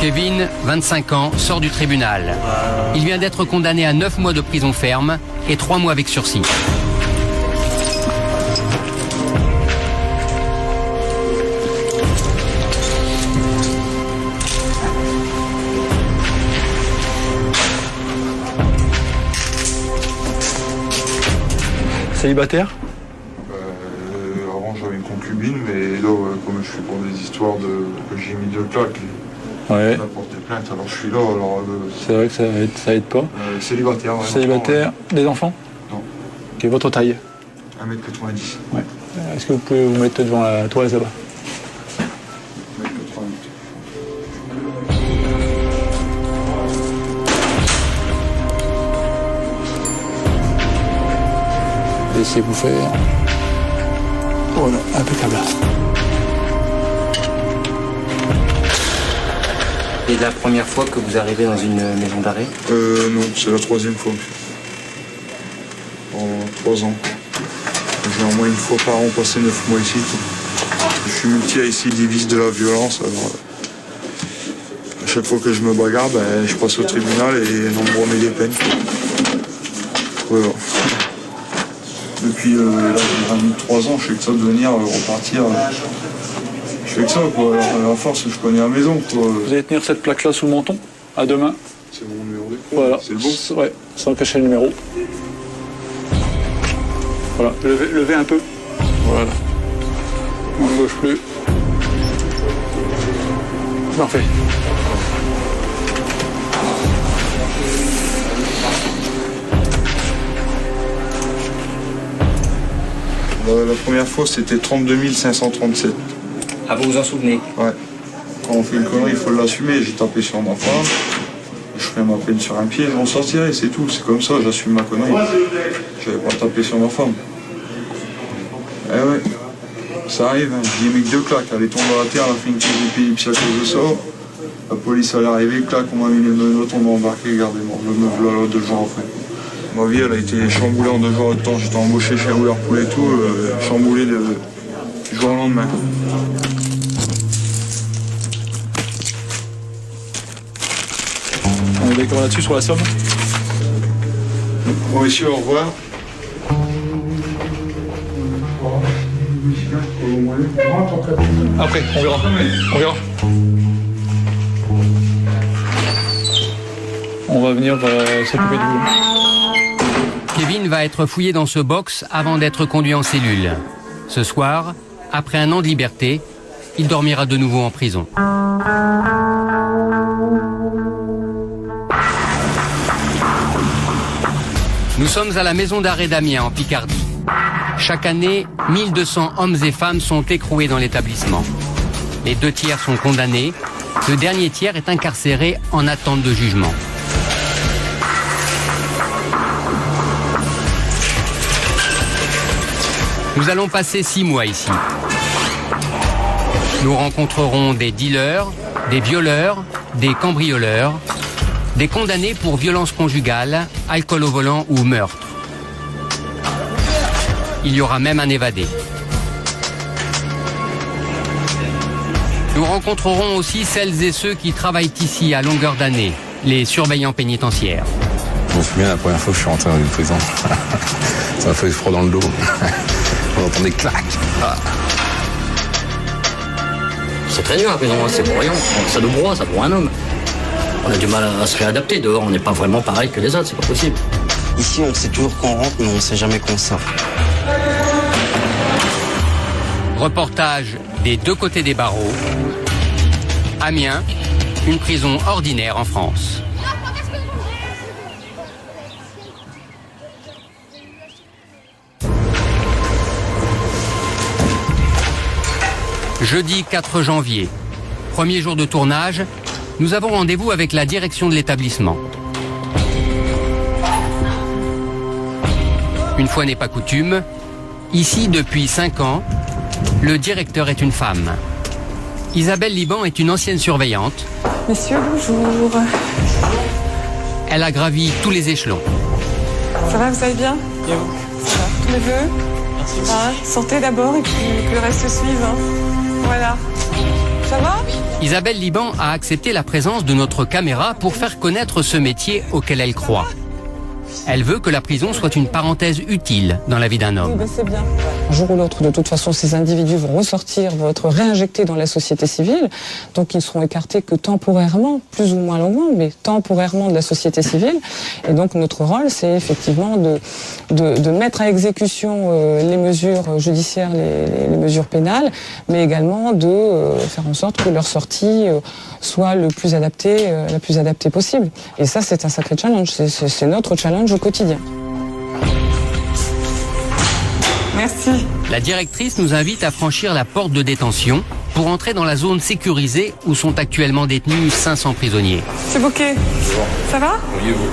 Kevin, 25 ans, sort du tribunal. Il vient d'être condamné à 9 mois de prison ferme et 3 mois avec sursis. Célibataire? Avant j'avais une concubine, mais là comme je suis pour des histoires que j'ai mis 2 claques, Ouais. on a porté plainte, alors je suis là, alors... C'est vrai que ça aide pas. Célibataire, ouais. Célibataire, des enfants? Non. Ok, votre taille? 1m90. Ouais. Est-ce que vous pouvez vous mettre devant la toile là-bas? 1m88. Laissez-vous faire. Voilà, impeccable. C'est la première fois que vous arrivez dans une maison d'arrêt? Non, c'est la 3e fois. En 3 ans. J'ai au moins une fois par an passé 9 mois ici. Je suis multi-récidiviste de la violence, alors... À chaque fois que je me bagarre, je passe au tribunal et on me remet des peines. Voilà. Depuis là, j'ai mis 3 ans, je fais que ça de venir repartir. Je fais que ça, quoi. Alors, à force, je connais la maison, quoi. Vous allez tenir cette plaque-là sous le menton, à deux mains. C'est mon numéro d'écran. Voilà. C'est le bon. Ouais, sans cacher le numéro. Voilà, levez un peu. Voilà. On ne bouge plus. Parfait. La première fois, c'était 32 537. Ah, vous vous en souvenez? Ouais. Quand on fait une connerie, il faut l'assumer. J'ai tapé sur ma femme. Je ferai ma peine sur un pied, je m'en sortirai, c'est tout. C'est comme ça, j'assume ma connerie. Je vais pas taper sur ma femme. Eh ouais. Ça arrive, hein. J'ai mis que 2 claques. Elle est tombée à terre, elle a fait une crise d'épilepsie à cause de ça. La police elle est arrivée, claque, on m'a mis les menottes, on m'a embarqué, regardez-moi, me voilà 2 jours après. Ma vie, elle a été chamboulée en 2 jours de temps. J'étais embauché chez Rouleur Poulet et tout, chamboulé du jour au lendemain. On est d'accord là-dessus sur la somme? Bon, messieurs, au revoir. Après, on verra. On verra. On va venir s'occuper de vous. Kevin va être fouillé dans ce box avant d'être conduit en cellule. Ce soir, après un an de liberté, il dormira de nouveau en prison. Nous sommes à la maison d'arrêt d'Amiens, en Picardie. Chaque année, 1200 hommes et femmes sont écroués dans l'établissement. Les 2 tiers sont condamnés. Le dernier tiers est incarcéré en attente de jugement. Nous allons passer 6 mois ici. Nous rencontrerons des dealers, des violeurs, des cambrioleurs, des condamnés pour violence conjugale, alcool au volant ou meurtre. Il y aura même un évadé. Nous rencontrerons aussi celles et ceux qui travaillent ici à longueur d'année, les surveillants pénitentiaires. Je me souviens la première fois que je suis rentré dans une prison. Ça m'a fait froid dans le dos. On entend des claques. Ah. C'est très dur la prison, c'est pour rien. Ça nous broie, ça pour un homme. On a du mal à se réadapter. Dehors, on n'est pas vraiment pareil que les autres, c'est pas possible. Ici, on sait toujours qu'on rentre, mais on ne sait jamais qu'on sort. Reportage des 2 côtés des barreaux. Amiens, une prison ordinaire en France. Jeudi 4 janvier, premier jour de tournage, nous avons rendez-vous avec la direction de l'établissement. Une fois n'est pas coutume, ici depuis 5 ans, le directeur est une femme. Isabelle Liban est une ancienne surveillante. Monsieur, bonjour. Elle a gravi tous les échelons. Ça va, vous allez bien? Bien vous. Ça va, tous mes voeux. Hein, sortez d'abord et puis que le reste suive. Hein. Voilà. Ça va? Isabelle Liban a accepté la présence de notre caméra pour faire connaître ce métier auquel elle croit. Elle veut que la prison soit une parenthèse utile dans la vie d'un homme. Oui, ben c'est bien. Un jour ou l'autre, de toute façon, ces individus vont ressortir, vont être réinjectés dans la société civile. Donc, ils ne seront écartés que temporairement, plus ou moins longuement, mais temporairement de la société civile. Et donc, notre rôle, c'est effectivement de mettre à exécution les mesures judiciaires, les mesures pénales, mais également de faire en sorte que leur sortie soit la plus adaptée possible. Et ça, c'est un sacré challenge. C'est notre challenge au quotidien. Merci. La directrice nous invite à franchir la porte de détention pour entrer dans la zone sécurisée où sont actuellement détenus 500 prisonniers. C'est Bouquet. Ça va?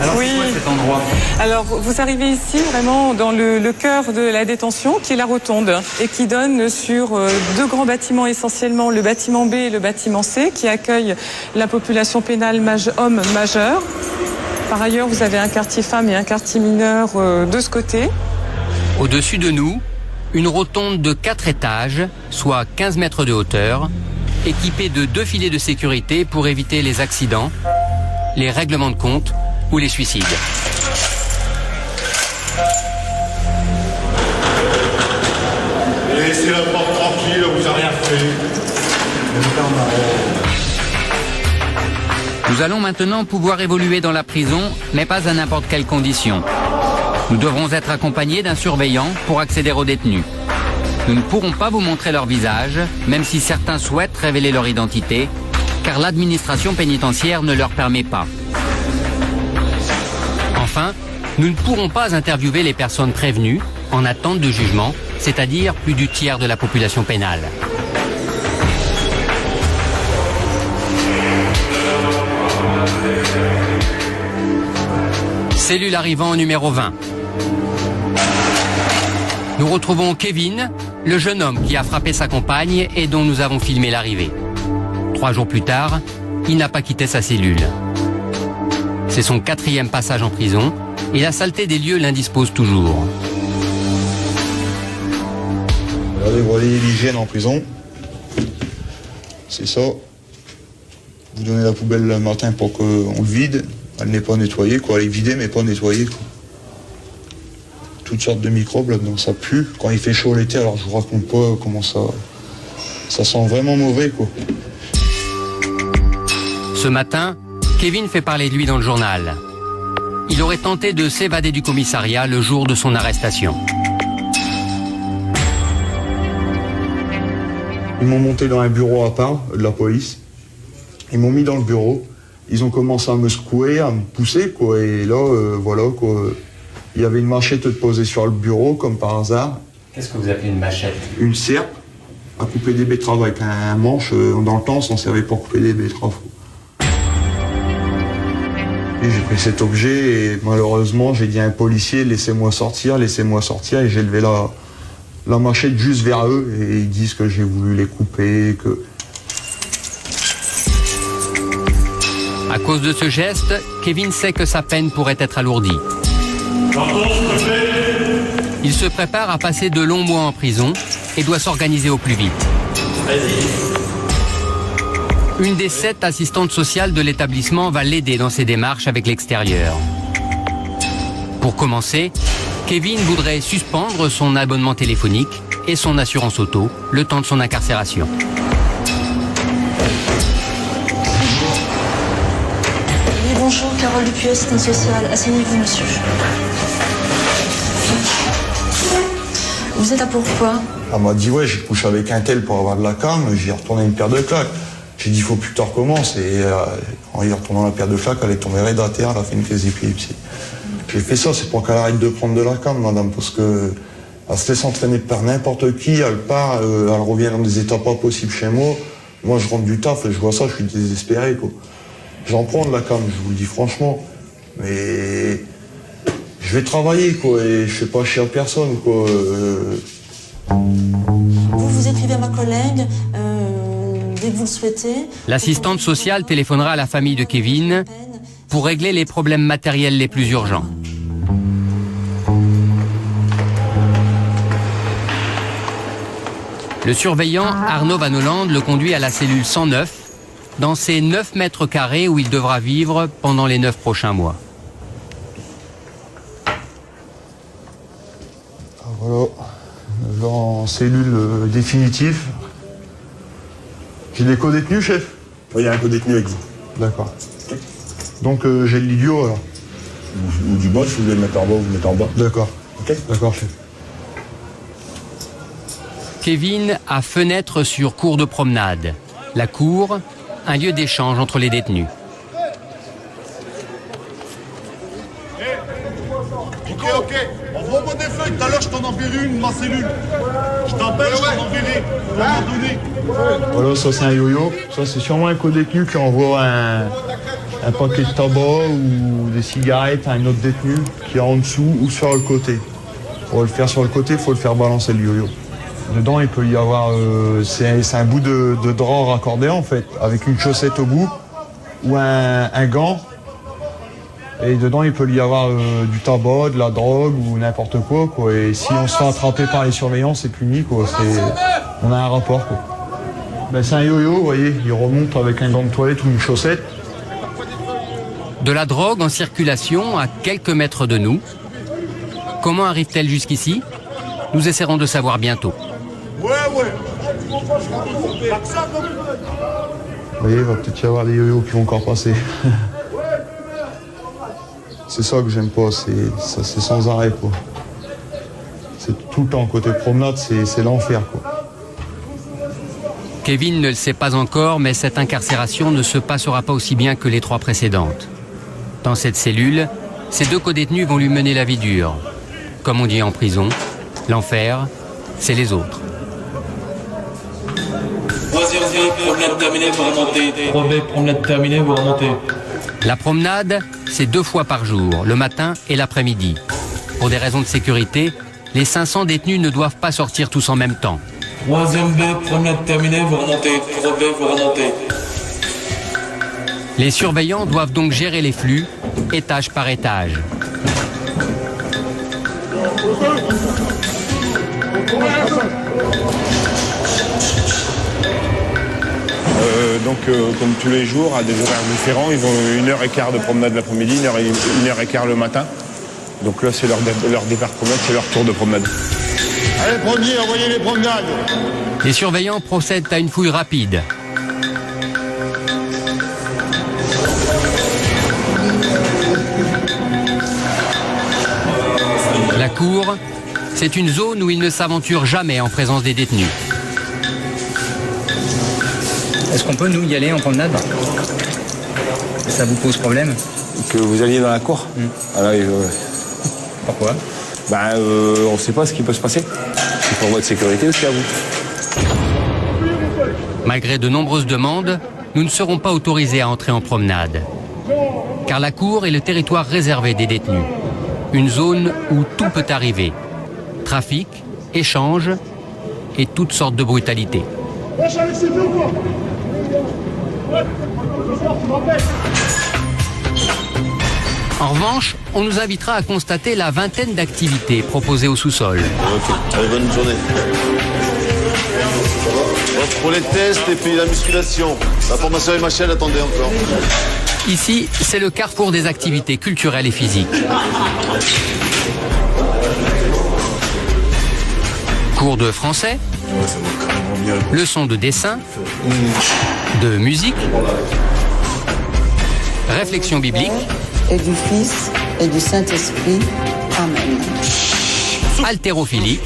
Alors, oui. c'est quoi cet endroit? Alors, vous arrivez ici vraiment dans le cœur de la détention, qui est la rotonde, et qui donne sur deux grands bâtiments essentiellement, le bâtiment B et le bâtiment C, qui accueillent la population pénale homme majeure. Par ailleurs, vous avez un quartier femmes et un quartier mineur de ce côté. Au-dessus de nous, une rotonde de 4 étages, soit 15 mètres de hauteur, équipée de 2 filets de sécurité pour éviter les accidents, les règlements de compte ou les suicides. Laissez la porte tranquille, on vous a rien fait. Nous allons maintenant pouvoir évoluer dans la prison, mais pas à n'importe quelle condition. Nous devrons être accompagnés d'un surveillant pour accéder aux détenus. Nous ne pourrons pas vous montrer leur visage, même si certains souhaitent révéler leur identité, car l'administration pénitentiaire ne leur permet pas. Enfin, nous ne pourrons pas interviewer les personnes prévenues en attente de jugement, c'est-à-dire plus du tiers de la population pénale. Cellule arrivant numéro 20. Nous retrouvons Kevin, le jeune homme qui a frappé sa compagne et dont nous avons filmé l'arrivée. 3 jours plus tard, il n'a pas quitté sa cellule. C'est son 4e passage en prison et la saleté des lieux l'indispose toujours. Regardez, voilà l'hygiène en prison. C'est ça. Vous donnez la poubelle le matin pour qu'on le vide. Elle n'est pas nettoyée, quoi. Elle est vidée mais pas nettoyée, quoi. Toutes sortes de microbes là-dedans, ça pue. Quand il fait chaud l'été, alors je vous raconte pas comment ça sent vraiment mauvais, quoi. Ce matin, Kevin fait parler de lui dans le journal. Il aurait tenté de s'évader du commissariat le jour de son arrestation. Ils m'ont monté dans un bureau à part de la police. Ils m'ont mis dans le bureau. Ils ont commencé à me secouer, à me pousser, quoi. Et là, voilà, quoi. Il y avait une machette posée sur le bureau, comme par hasard. Qu'est-ce que vous appelez une machette? Une serpe à couper des betteraves avec un manche. Dans le temps, on s'en servait pour couper des betteraves. Et j'ai pris cet objet et malheureusement, j'ai dit à un policier, laissez-moi sortir, et j'ai levé la machette juste vers eux et ils disent que j'ai voulu les couper, que... À cause de ce geste, Kevin sait que sa peine pourrait être alourdie. Il se prépare à passer de longs mois en prison et doit s'organiser au plus vite. Une des 7 assistantes sociales de l'établissement va l'aider dans ses démarches avec l'extérieur. Pour commencer, Kevin voudrait suspendre son abonnement téléphonique et son assurance auto le temps de son incarcération. Oui, bonjour, Carole Dupuis, assistante sociale. Asseyez-vous, monsieur. Vous êtes là pourquoi? Elle m'a dit, ouais, j'ai couché avec un tel pour avoir de la cam, j'ai retourné une paire de claques. J'ai dit, il faut plus que tu recommences. Et en y retournant la paire de claques, elle est tombée raide à terre, elle a fait une crise d'épilepsie. J'ai fait ça, c'est pour qu'elle arrête de prendre de la cam, madame, parce que elle se laisse entraîner par n'importe qui, elle part, elle revient dans des états pas possibles chez moi. Moi, je rentre du taf et je vois ça, je suis désespéré, quoi. J'en prends de la cam, je vous le dis franchement. Mais je vais travailler, quoi, et je fais pas chier à personne, quoi. Vous écrivez à ma collègue dès que vous le souhaitez. L'assistante sociale téléphonera à la famille de Kevin pour régler les problèmes matériels les plus urgents. Le surveillant Arnaud Van Holland le conduit à la cellule 109, dans ces 9 mètres carrés où il devra vivre pendant les 9 prochains mois. Voilà, là en cellule définitive. J'ai des co-détenus, chef? Oui, il y a un co-détenu avec vous. D'accord. Donc j'ai le l'idiot alors. Ou du bas, si vous voulez le mettre en bas, vous le mettez en bas. D'accord. Ok. D'accord, chef. Kevin a fenêtre sur cour de promenade. La cour, un lieu d'échange entre les détenus. Ok. Envoie-moi des feuilles, tout à l'heure je t'en enverrai une, ma cellule. Je t'appelle, je t'en enverrai. On va m'en donner. Voilà, ça c'est un yo-yo. Ça c'est sûrement un co-détenu qui envoie un paquet de tabac ou des cigarettes à un autre détenu qui est en dessous ou sur le côté. Pour le faire sur le côté, il faut le faire balancer le yo-yo. Dedans, il peut y avoir... c'est un bout de drap raccordé en fait, avec une chaussette au bout ou un gant. Et dedans, il peut y avoir du tabac, de la drogue ou n'importe quoi, quoi. Et si on se fait attraper par les surveillants, c'est puni, quoi. On a un rapport, quoi. Ben, c'est un yo-yo, vous voyez, il remonte avec un gant de toilette ou une chaussette. De la drogue en circulation à quelques mètres de nous. Comment arrive-t-elle jusqu'ici? Nous essaierons de savoir bientôt. Vous voyez, il va peut-être y avoir des yo-yo qui vont encore passer. C'est ça que j'aime pas, c'est sans arrêt, quoi. C'est tout le temps, côté promenade, c'est l'enfer, quoi. Kevin ne le sait pas encore, mais cette incarcération ne se passera pas aussi bien que les 3 précédentes. Dans cette cellule, ces 2 co-détenus vont lui mener la vie dure. Comme on dit en prison, l'enfer, c'est les autres. 3e promenade terminée, vous remontez. 3B, promenade terminée, vous remontez. La promenade, c'est 2 fois par jour, le matin et l'après-midi. Pour des raisons de sécurité, les 500 détenus ne doivent pas sortir tous en même temps. 3e B, promenade terminée, vous remontez. 3B, vous remontez. Les surveillants doivent donc gérer les flux, étage par étage. Comme tous les jours, à des horaires différents, ils ont 1h15 de promenade l'après-midi, 1h15 le matin. Donc là, c'est leur départ promenade, c'est leur tour de promenade. Allez, premier, envoyez les promenades. Les surveillants procèdent à une fouille rapide. La cour, c'est une zone où ils ne s'aventurent jamais en présence des détenus. Est-ce qu'on peut, nous, y aller en promenade? Ça vous pose problème? Que vous alliez dans la cour? Ah là, Pourquoi? On ne sait pas ce qui peut se passer. C'est pour votre sécurité aussi à vous. Malgré de nombreuses demandes, nous ne serons pas autorisés à entrer en promenade. Car la cour est le territoire réservé des détenus. Une zone où tout peut arriver. Trafic, échange et toutes sortes de brutalités. En revanche, on nous invitera à constater la vingtaine d'activités proposées au sous-sol. Ok, allez, bonne journée. Pour les tests et puis la musculation. La formation MHL, attendez encore. Ici, c'est le carrefour des activités culturelles et physiques. Cours de français, leçons de dessin, de musique, réflexion biblique, Et du Fils et du Saint-Esprit. Amen. haltérophilie,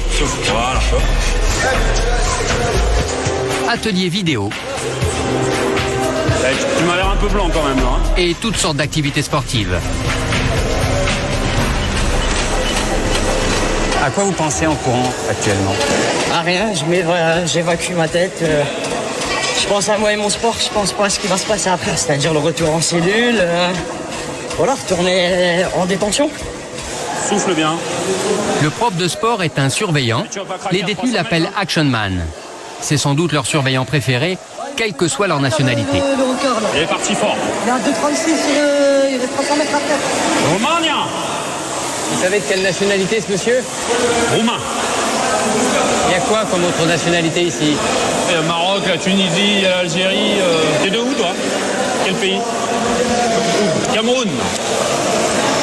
atelier vidéo. Tu m'as l'air un peu blanc quand même là. Et toutes sortes d'activités sportives. À quoi vous pensez en courant actuellement? À rien, j'évacue ma tête. Je pense à moi et mon sport, je pense pas à ce qui va se passer après, c'est-à-dire le retour en cellule. Voilà, retourner en détention. Souffle bien. Le prof de sport est un surveillant. Les détenus l'appellent Action Man. C'est sans doute leur surveillant préféré, quelle que soit leur nationalité. Le record là. Il est parti fort. Il est à 2,36, il est 300 mètres après. Romagna. Vous savez de quelle nationalité ce monsieur? Roumain. Il y a quoi comme autre nationalité ici? Il y a le Maroc, la Tunisie, l'Algérie. T'es de où, toi? Quel pays? Cameroun.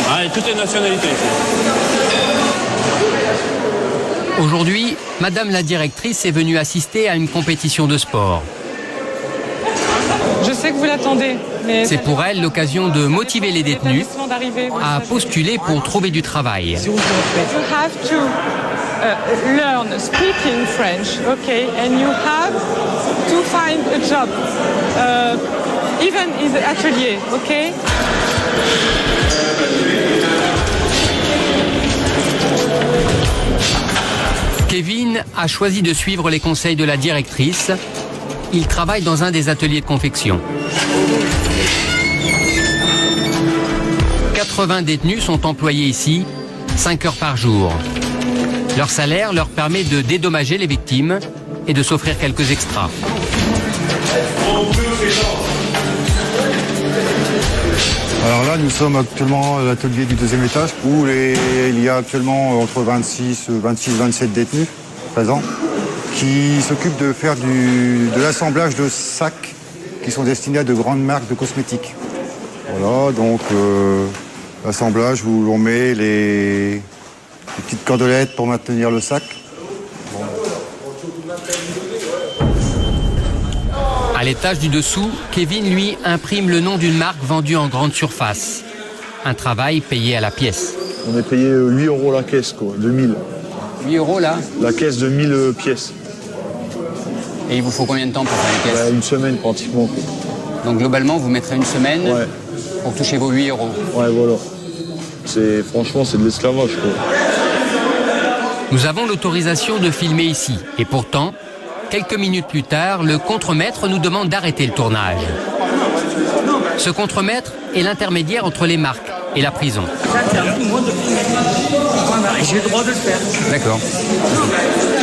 Ah, et toutes les nationalités ici. Aujourd'hui, Madame la directrice est venue assister à une compétition de sport. Je sais que vous l'attendez, mais... C'est pour elle l'occasion de motiver les détenus à postuler pour trouver du travail. You have to learn speaking French, okay, and you have to find a job, even in the atelier, okay? Kevin a choisi de suivre les conseils de la directrice. Il travaille dans un des ateliers de confection. 80 détenus sont employés ici, 5 heures par jour. Leur salaire leur permet de dédommager les victimes et de s'offrir quelques extras. Alors là, nous sommes actuellement à l'atelier du deuxième étage où il y a actuellement entre 26-27 détenus présents qui s'occupent de faire de l'assemblage de sacs qui sont destinés à de grandes marques de cosmétiques. Voilà, donc l'assemblage où l'on met les petites cordelettes pour maintenir le sac. À l'étage du dessous, Kevin, lui, imprime le nom d'une marque vendue en grande surface. Un travail payé à la pièce. On est payé 8 € la caisse, quoi, 2000. 8 € là? La caisse de 1000 pièces. Et il vous faut combien de temps pour faire la caisse? Une semaine pratiquement. Donc globalement, vous mettrez une semaine pour toucher vos 8 €. Ouais, voilà. Franchement, c'est de l'esclavage, quoi. Nous avons l'autorisation de filmer ici. Et pourtant, quelques minutes plus tard, le contremaître nous demande d'arrêter le tournage. Ce contremaître est l'intermédiaire entre les marques et la prison. J'ai le droit de le faire. D'accord.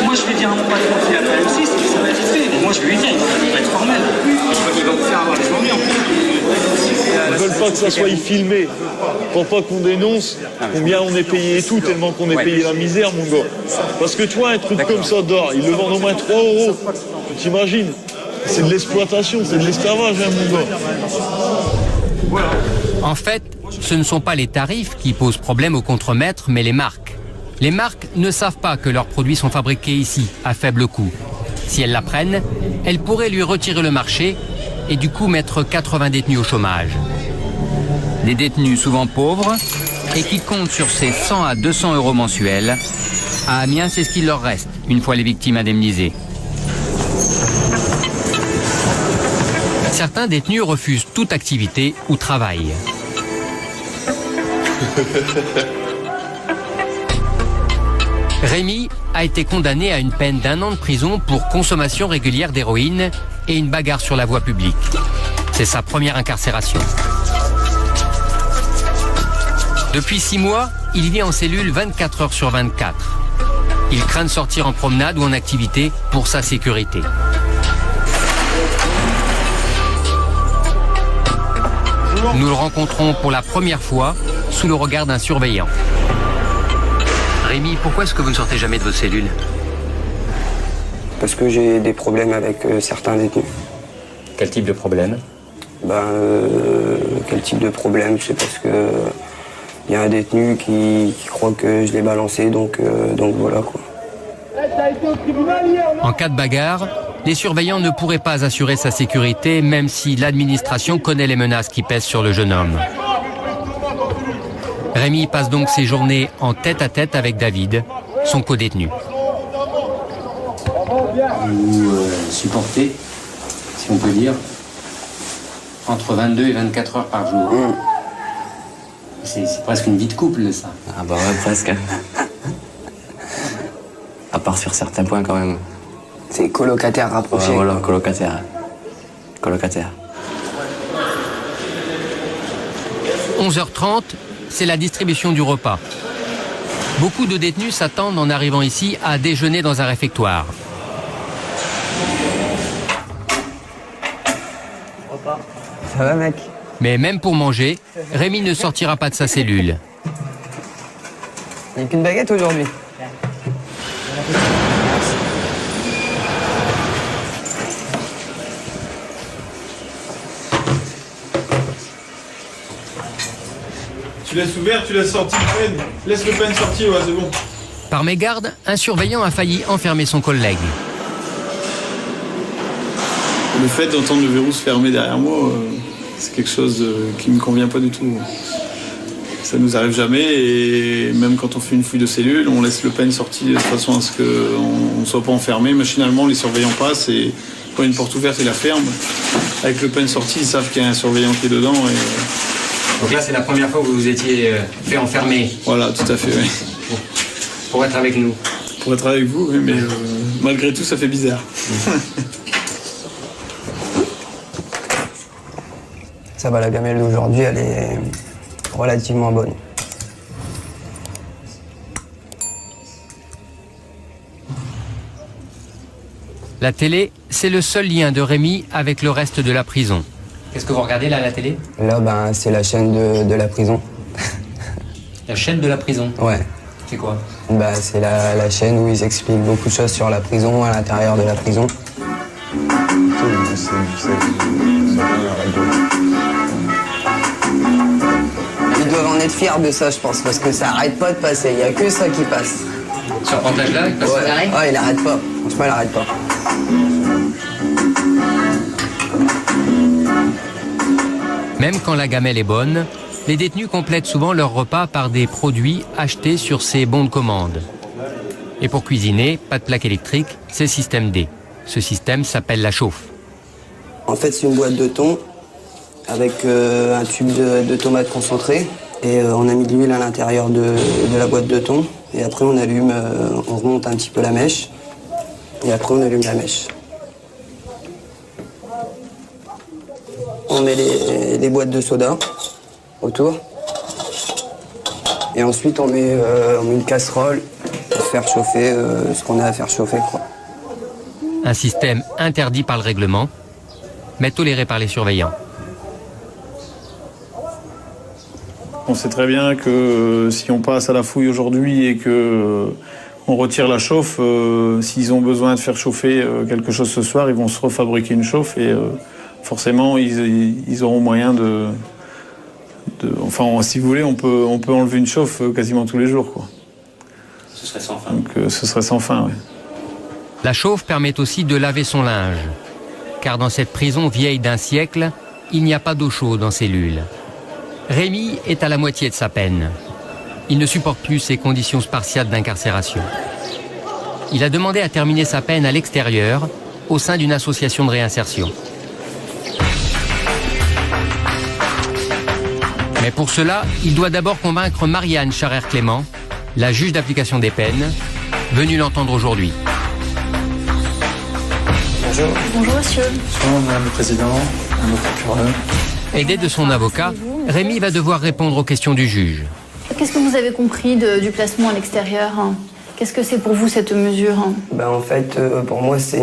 Moi, je vais dire à mon patron qui a fait M6, ça va être fait. Moi, je vais lui dire, il va être formel. Il va vous faire avoir les ennuis en plus. Ils ne veulent pas que ça soit filmé. Pour pas qu'on dénonce combien on est payé et tout, tellement qu'on est payé la misère, mon gars. Parce que tu vois, un truc comme ça dehors, ils le vendent au moins 3 €. Tu t'imagines? C'est de l'exploitation, c'est de l'esclavage, hein, mon gars. En fait, ce ne sont pas les tarifs qui posent problème au contremaître, mais les marques. Les marques ne savent pas que leurs produits sont fabriqués ici, à faible coût. Si elles l'apprennent, elles pourraient lui retirer le marché et du coup mettre 80 détenus au chômage. Des détenus souvent pauvres et qui comptent sur ces 100 à 200 € mensuels. À Amiens, c'est ce qu'il leur reste, une fois les victimes indemnisées. Certains détenus refusent toute activité ou travail. Rémi a été condamné à une peine d'1 an de prison pour consommation régulière d'héroïne et une bagarre sur la voie publique. C'est sa première incarcération. Depuis 6 mois, il vit en cellule 24 heures sur 24. Il craint de sortir en promenade ou en activité pour sa sécurité. Nous le rencontrons pour la première fois sous le regard d'un surveillant. Rémi, pourquoi est-ce que vous ne sortez jamais de votre cellule? Parce que j'ai des problèmes avec certains détenus. Quel type de problème? Quel type de problème? C'est parce que il y a un détenu qui croit que je l'ai balancé, donc voilà quoi. En cas de bagarre, les surveillants ne pourraient pas assurer sa sécurité, même si l'administration connaît les menaces qui pèsent sur le jeune homme. Rémi passe donc ses journées en tête-à-tête avec David, son codétenu. Vous supportez, si on peut dire, entre 22 et 24 heures par jour. C'est presque une vie de couple, ça. Ah bah ouais, presque. À part sur certains points quand même. C'est colocataire rapproché. Ouais, voilà, colocataire. Colocataire. 11h30, c'est la distribution du repas. Beaucoup de détenus s'attendent en arrivant ici à déjeuner dans un réfectoire. Ça va, mec? Mais même pour manger, Rémi ne sortira pas de sa cellule. Il n'y a qu'une baguette aujourd'hui. Tu laisses ouvert, tu laisses sortir le pen. Laisse le pen sortir, ouais, c'est bon. Par mégarde, un surveillant a failli enfermer son collègue. Le fait d'entendre le verrou se fermer derrière moi, c'est quelque chose qui ne me convient pas du tout. Ça nous arrive jamais et même quand on fait une fouille de cellule, on laisse le pen sorti de façon à ce qu'on ne soit pas enfermé. Machinalement, les surveillants passent et quand il y a une porte ouverte, ils la ferment. Avec le pen sorti, ils savent qu'il y a un surveillant qui est dedans. Donc là, c'est la première fois que vous vous étiez fait enfermer. Voilà, tout à fait, oui. Pour être avec nous. Pour être avec vous, oui, mais malgré tout, ça fait bizarre. Ça va, la gamelle d'aujourd'hui, elle est relativement bonne. La télé, c'est le seul lien de Rémi avec le reste de la prison. Qu'est-ce que vous regardez là à la télé? Là, ben, c'est la chaîne de la prison. La chaîne de la prison? Ouais. C'est quoi? Bah, c'est la chaîne où ils expliquent beaucoup de choses sur la prison, à l'intérieur de la prison. Ils doivent en être fiers de ça, je pense, parce que ça arrête pas de passer. Il n'y a que ça qui passe. Ce reportage-là, il passe sans arrêt? Ouais, il arrête pas. Franchement, il arrête pas. Même quand la gamelle est bonne, les détenus complètent souvent leur repas par des produits achetés sur ces bons de commande. Et pour cuisiner, pas de plaque électrique, c'est système D. Ce système s'appelle la chauffe. En fait, c'est une boîte de thon avec un tube de tomates concentrées. Et on a mis de l'huile à l'intérieur de la boîte de thon. Et après, on allume, on remonte un petit peu la mèche. Et après, on allume la mèche. On met les boîtes de soda autour. Et ensuite, on met une casserole pour faire chauffer ce qu'on a à faire chauffer, quoi. Un système interdit par le règlement, mais toléré par les surveillants. On sait très bien que si on passe à la fouille aujourd'hui et que on retire la chauffe, s'ils ont besoin de faire chauffer quelque chose ce soir, ils vont se refabriquer une chauffe et forcément ils auront moyen de... Enfin, si vous voulez, on peut enlever une chauffe quasiment tous les jours, quoi. Ce serait sans fin. Donc ce serait sans fin, oui. La chauffe permet aussi de laver son linge, car dans cette prison vieille d'un siècle, il n'y a pas d'eau chaude en cellule. Rémi est à la moitié de sa peine. Il ne supporte plus ces conditions spartiates d'incarcération. Il a demandé à terminer sa peine à l'extérieur, au sein d'une association de réinsertion. Mais pour cela, il doit d'abord convaincre Marianne Charrère-Clément, la juge d'application des peines, venue l'entendre aujourd'hui. Bonjour. Bonjour monsieur. Bonjour madame le président, madame le procureur. Aidé de son avocat, Rémi va devoir répondre aux questions du juge. Qu'est-ce que vous avez compris du placement à l'extérieur? Qu'est-ce que c'est pour vous cette mesure? Ben, en fait, pour moi, c'est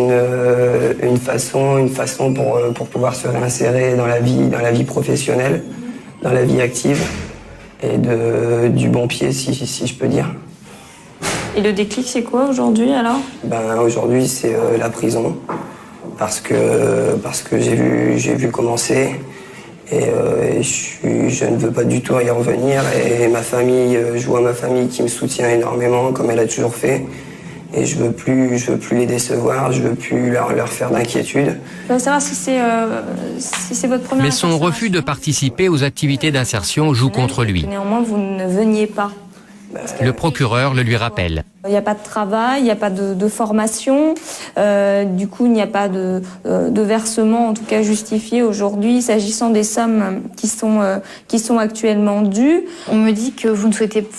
une façon pour pouvoir se réinsérer dans la vie professionnelle, dans la vie active et du bon pied, si je peux dire. Et le déclic, c'est quoi aujourd'hui alors? Ben, aujourd'hui, c'est la prison. Parce que j'ai vu commencer et je ne veux pas du tout y revenir. Et ma famille, je vois ma famille qui me soutient énormément, comme elle a toujours fait. Et je veux plus les décevoir, je veux plus leur faire d'inquiétude. Je veux savoir si c'est votre première... Mais son refus de participer aux activités d'insertion joue contre lui. Néanmoins, vous ne veniez pas. Le procureur le lui rappelle. Il n'y a pas de travail, il n'y a pas de formation, du coup il n'y a pas de versement en tout cas justifié aujourd'hui s'agissant des sommes qui sont actuellement dues. On me dit que vous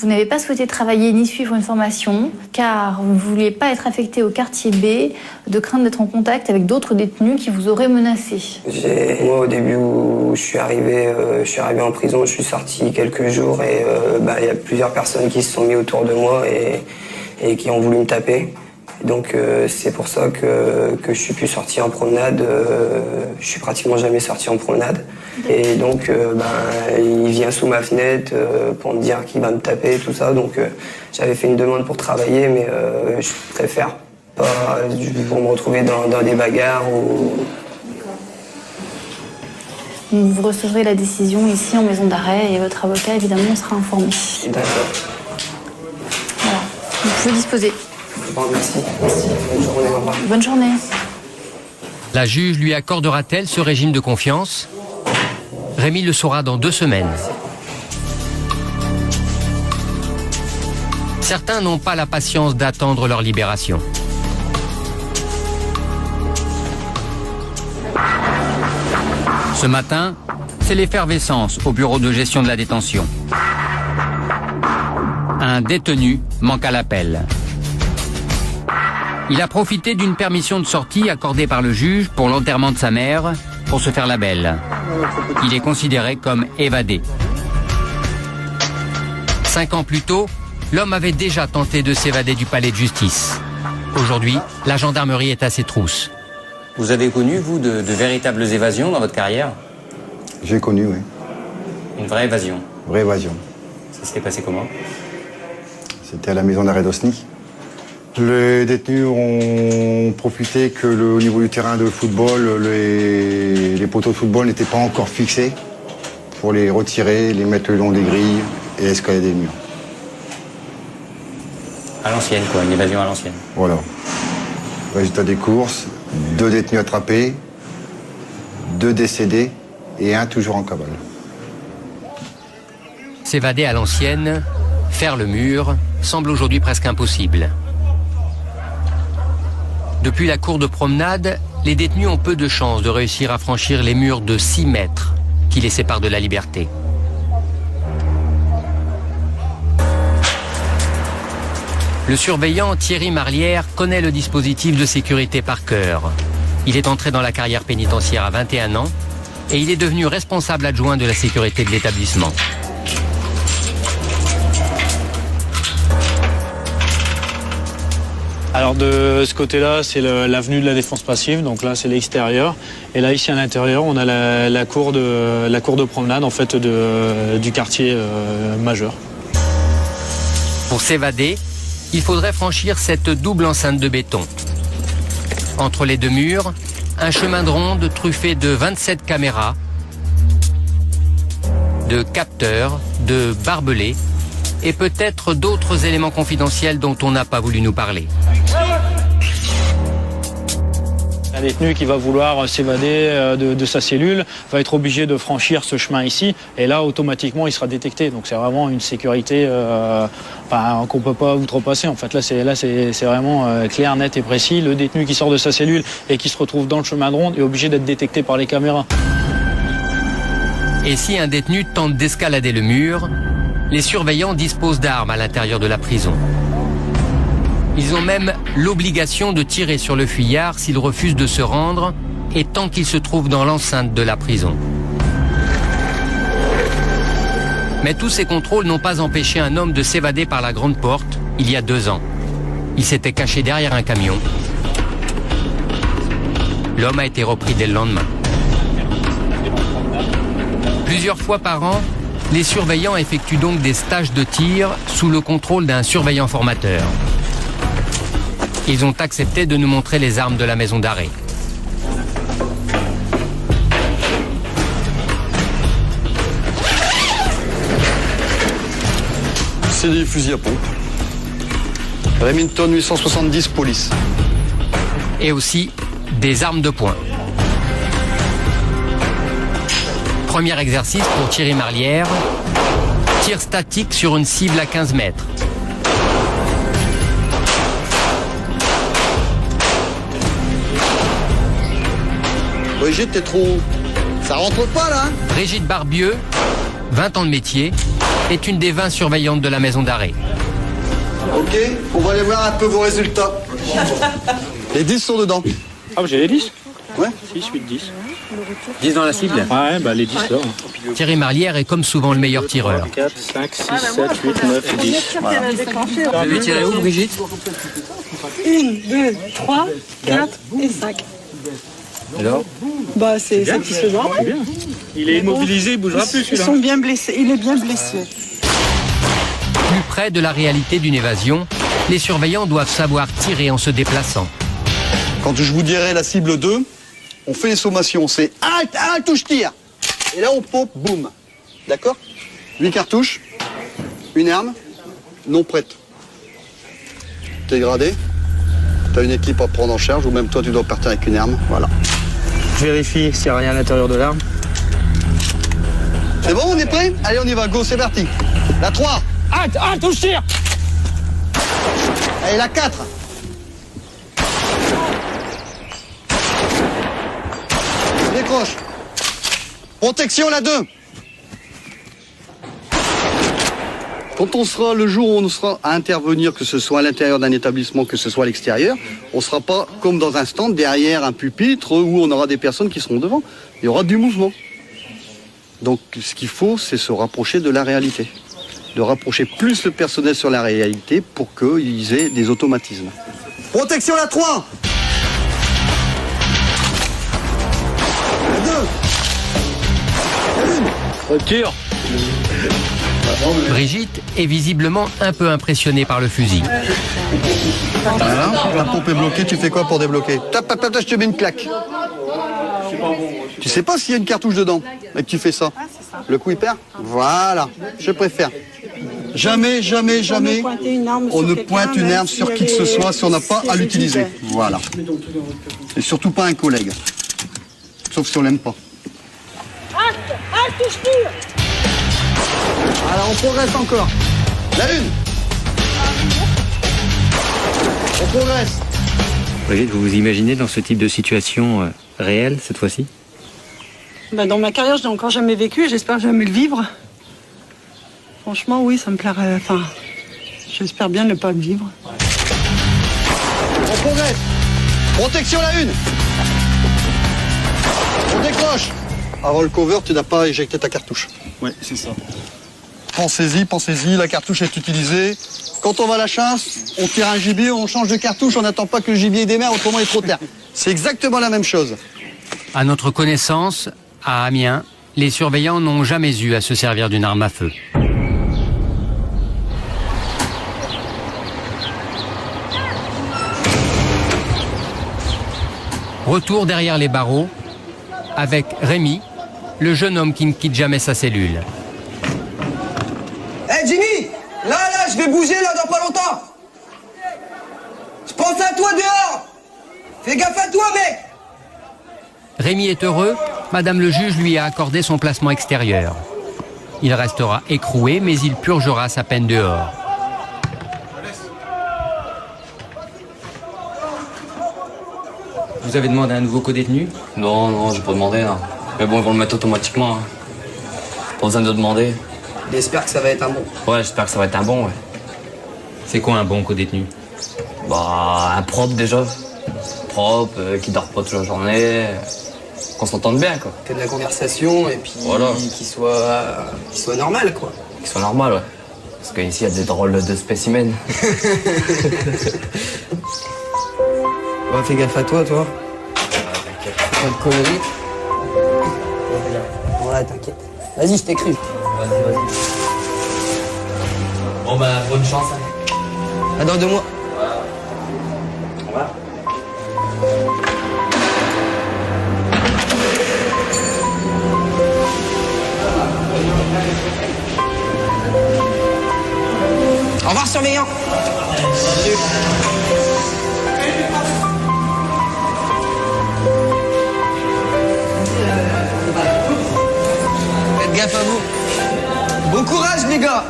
n'avez pas souhaité travailler ni suivre une formation car vous ne vouliez pas être affecté au quartier B de crainte d'être en contact avec d'autres détenus qui vous auraient menacé. Moi au début où je suis arrivé en prison, je suis sorti quelques jours et il y a plusieurs personnes qui se sont mis autour de moi et qui ont voulu me taper. Donc c'est pour ça que je suis plus sorti en promenade. Je suis pratiquement jamais sorti en promenade. Et donc il vient sous ma fenêtre pour me dire qu'il va me taper, tout ça. Donc j'avais fait une demande pour travailler, mais je préfère pas pour me retrouver dans des bagarres ou... Vous recevrez la décision ici en maison d'arrêt et votre avocat, évidemment, sera informé. D'accord. Voilà. Vous pouvez disposer. Bon, merci. Bonne journée, au revoir. Bonne journée. La juge lui accordera-t-elle ce régime de confiance? Rémi le saura dans 2 semaines. Certains n'ont pas la patience d'attendre leur libération. Ce matin, c'est l'effervescence au bureau de gestion de la détention. Un détenu manque à l'appel. Il a profité d'une permission de sortie accordée par le juge pour l'enterrement de sa mère pour se faire la belle. Il est considéré comme évadé. 5 ans plus tôt, l'homme avait déjà tenté de s'évader du palais de justice. Aujourd'hui, la gendarmerie est à ses trousses. Vous avez connu, vous, de véritables évasions dans votre carrière? J'ai connu, oui. Une vraie évasion? Vraie évasion. Ça s'était passé comment? C'était à la maison d'arrêt d'Osny. Les détenus ont profité que au niveau du terrain de football, les poteaux de football n'étaient pas encore fixés pour les retirer, les mettre le long des grilles et escalader les murs. À l'ancienne, quoi, une évasion à l'ancienne. Voilà. Résultat des courses, 2 détenus attrapés, 2 décédés et 1 toujours en cavale. S'évader à l'ancienne, faire le mur, semble aujourd'hui presque impossible. Depuis la cour de promenade, les détenus ont peu de chances de réussir à franchir les murs de 6 mètres qui les séparent de la liberté. Le surveillant Thierry Marlière connaît le dispositif de sécurité par cœur. Il est entré dans la carrière pénitentiaire à 21 ans et il est devenu responsable adjoint de la sécurité de l'établissement. Alors de ce côté-là, c'est l'avenue de la défense passive, donc là c'est l'extérieur. Et là ici à l'intérieur, on a la cour de promenade en fait du quartier majeur. Pour s'évader, il faudrait franchir cette double enceinte de béton. Entre les 2 murs, un chemin de ronde truffé de 27 caméras, de capteurs, de barbelés et peut-être d'autres éléments confidentiels dont on n'a pas voulu nous parler. Un détenu qui va vouloir s'évader de sa cellule va être obligé de franchir ce chemin ici et là automatiquement il sera détecté. Donc c'est vraiment une sécurité qu'on ne peut pas outrepasser. En fait là c'est vraiment clair, net et précis. Le détenu qui sort de sa cellule et qui se retrouve dans le chemin de ronde est obligé d'être détecté par les caméras. Et si un détenu tente d'escalader le mur, les surveillants disposent d'armes à l'intérieur de la prison. Ils ont même l'obligation de tirer sur le fuyard s'il refuse de se rendre et tant qu'il se trouve dans l'enceinte de la prison. Mais tous ces contrôles n'ont pas empêché un homme de s'évader par la grande porte il y a 2 ans. Il s'était caché derrière un camion. L'homme a été repris dès le lendemain. Plusieurs fois par an, les surveillants effectuent donc des stages de tir sous le contrôle d'un surveillant formateur. Ils ont accepté de nous montrer les armes de la maison d'arrêt. C'est des fusils à pompe. Remington 870 police. Et aussi des armes de poing. Premier exercice pour Thierry Marlière. Tir statique sur une cible à 15 mètres. Brigitte, t'es trop... Ça rentre pas, là, hein? Brigitte Barbieux, 20 ans de métier, est une des 20 surveillantes de la maison d'arrêt. Ok, on va aller voir un peu vos résultats. Les 10 sont dedans. Ah, j'ai les 10? Ouais. 6, 8, 10. 10 dans la cible? Ouais, bah les 10 là. Thierry Marlière est comme souvent le meilleur tireur. 4, 5, 6, 7, 8, 9, 10. Voilà. Vous avez tiré où, Brigitte? 1, 2, 3, 4 et 5. Alors? Bah c'est satisfaisant. C'est bien. Il est immobilisé, il bougera plus Ils celui-là. sont bien blessés, il est bien blessé. Plus près de la réalité d'une évasion, les surveillants doivent savoir tirer en se déplaçant. Quand je vous dirai la cible 2, on fait les sommations. C'est halte, touche, tire. Et là, on pompe, boum. D'accord? 8 cartouches, une arme, non prête. T'es gradé, t'as une équipe à prendre en charge, ou même toi, tu dois partir avec une arme, voilà. Je vérifie s'il n'y a rien à l'intérieur de l'arme. C'est bon, on est prêt? Allez, on y va, go, c'est parti. La 3. Halte, touche tir. Allez, la 4. Décroche. Protection, la 2. Quand on sera, le jour où on sera à intervenir, que ce soit à l'intérieur d'un établissement, que ce soit à l'extérieur, on ne sera pas comme dans un stand derrière un pupitre où on aura des personnes qui seront devant. Il y aura du mouvement. Donc ce qu'il faut, c'est se rapprocher de la réalité. De rapprocher plus le personnel sur la réalité pour qu'ils aient des automatismes. Protection, la 3. La 2. La 1. Retire. Brigitte est visiblement un peu impressionnée par le fusil. Voilà, la pompe est bloquée, tu fais quoi pour débloquer? Je te mets une claque. Tu sais pas s'il y a une cartouche dedans, mais que tu fais ça. Le coup il perd? Voilà, je préfère. Jamais, jamais, jamais, on ne pointe une arme sur qui que ce soit si on n'a pas à l'utiliser. Voilà. Et surtout pas un collègue. Sauf si on l'aime pas. Touche tir. Alors on progresse encore. La 1. On progresse. Brigitte, vous vous imaginez dans ce type de situation réelle cette fois-ci? Dans ma carrière, je n'ai encore jamais vécu et j'espère jamais le vivre. Franchement, oui, ça me plairait. Enfin, j'espère bien ne pas le vivre. On progresse. Protection, la 1. On décroche. Avant le cover, tu n'as pas éjecté ta cartouche. Ouais, c'est ça. Pensez-y, la cartouche est utilisée. Quand on va à la chasse, on tire un gibier, on change de cartouche, on n'attend pas que le gibier démarre, autrement il est trop tard. C'est exactement la même chose. À notre connaissance, à Amiens, les surveillants n'ont jamais eu à se servir d'une arme à feu. Retour derrière les barreaux avec Rémi, le jeune homme qui ne quitte jamais sa cellule. Hey Jimmy, là, je vais bouger là dans pas longtemps. Je pense à toi dehors. Fais gaffe à toi, mec. Rémi est heureux, Madame le juge lui a accordé son placement extérieur. Il restera écroué, mais il purgera sa peine dehors. Vous avez demandé un nouveau co-détenu? Non, j'ai pas demandé, non. Mais bon, ils vont le mettre automatiquement. Hein. Pas besoin de le demander. J'espère que ça va être un bon. Ouais, j'espère que ça va être un bon, ouais. C'est quoi un bon co-détenu? Bah, un propre déjà. Propre, qui dort pas toute la journée. Qu'on s'entende bien, quoi. Que de la conversation et puis voilà. qu'il soit normal, quoi. Qu'il soit normal, ouais. Parce qu'ici, il y a des drôles de spécimens. Ouais, fais gaffe à toi. Pas de conneries. Ouais, t'inquiète. Vas-y, je t'écris. Vas-y. Bon, bah, bonne chance. Hein. À dans 2 mois. Au revoir. Au revoir, surveillant. Faites gaffe à vous. Bon courage, les gars.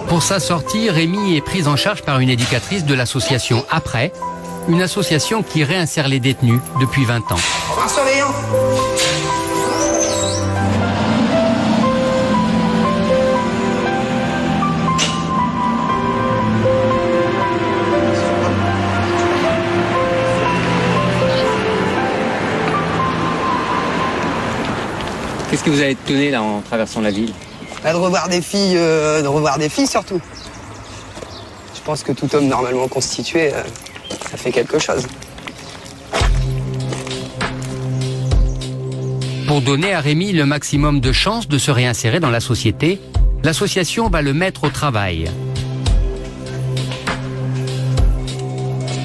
Pour sa sortie, Rémi est pris en charge par une éducatrice de l'association Après, une association qui réinsère les détenus depuis 20 ans. Au revoir, surveillant. Qu'est-ce que vous avez donné là en traversant la ville? De revoir des filles surtout. Je pense que tout homme normalement constitué, ça fait quelque chose. Pour donner à Rémi le maximum de chances de se réinsérer dans la société, l'association va le mettre au travail.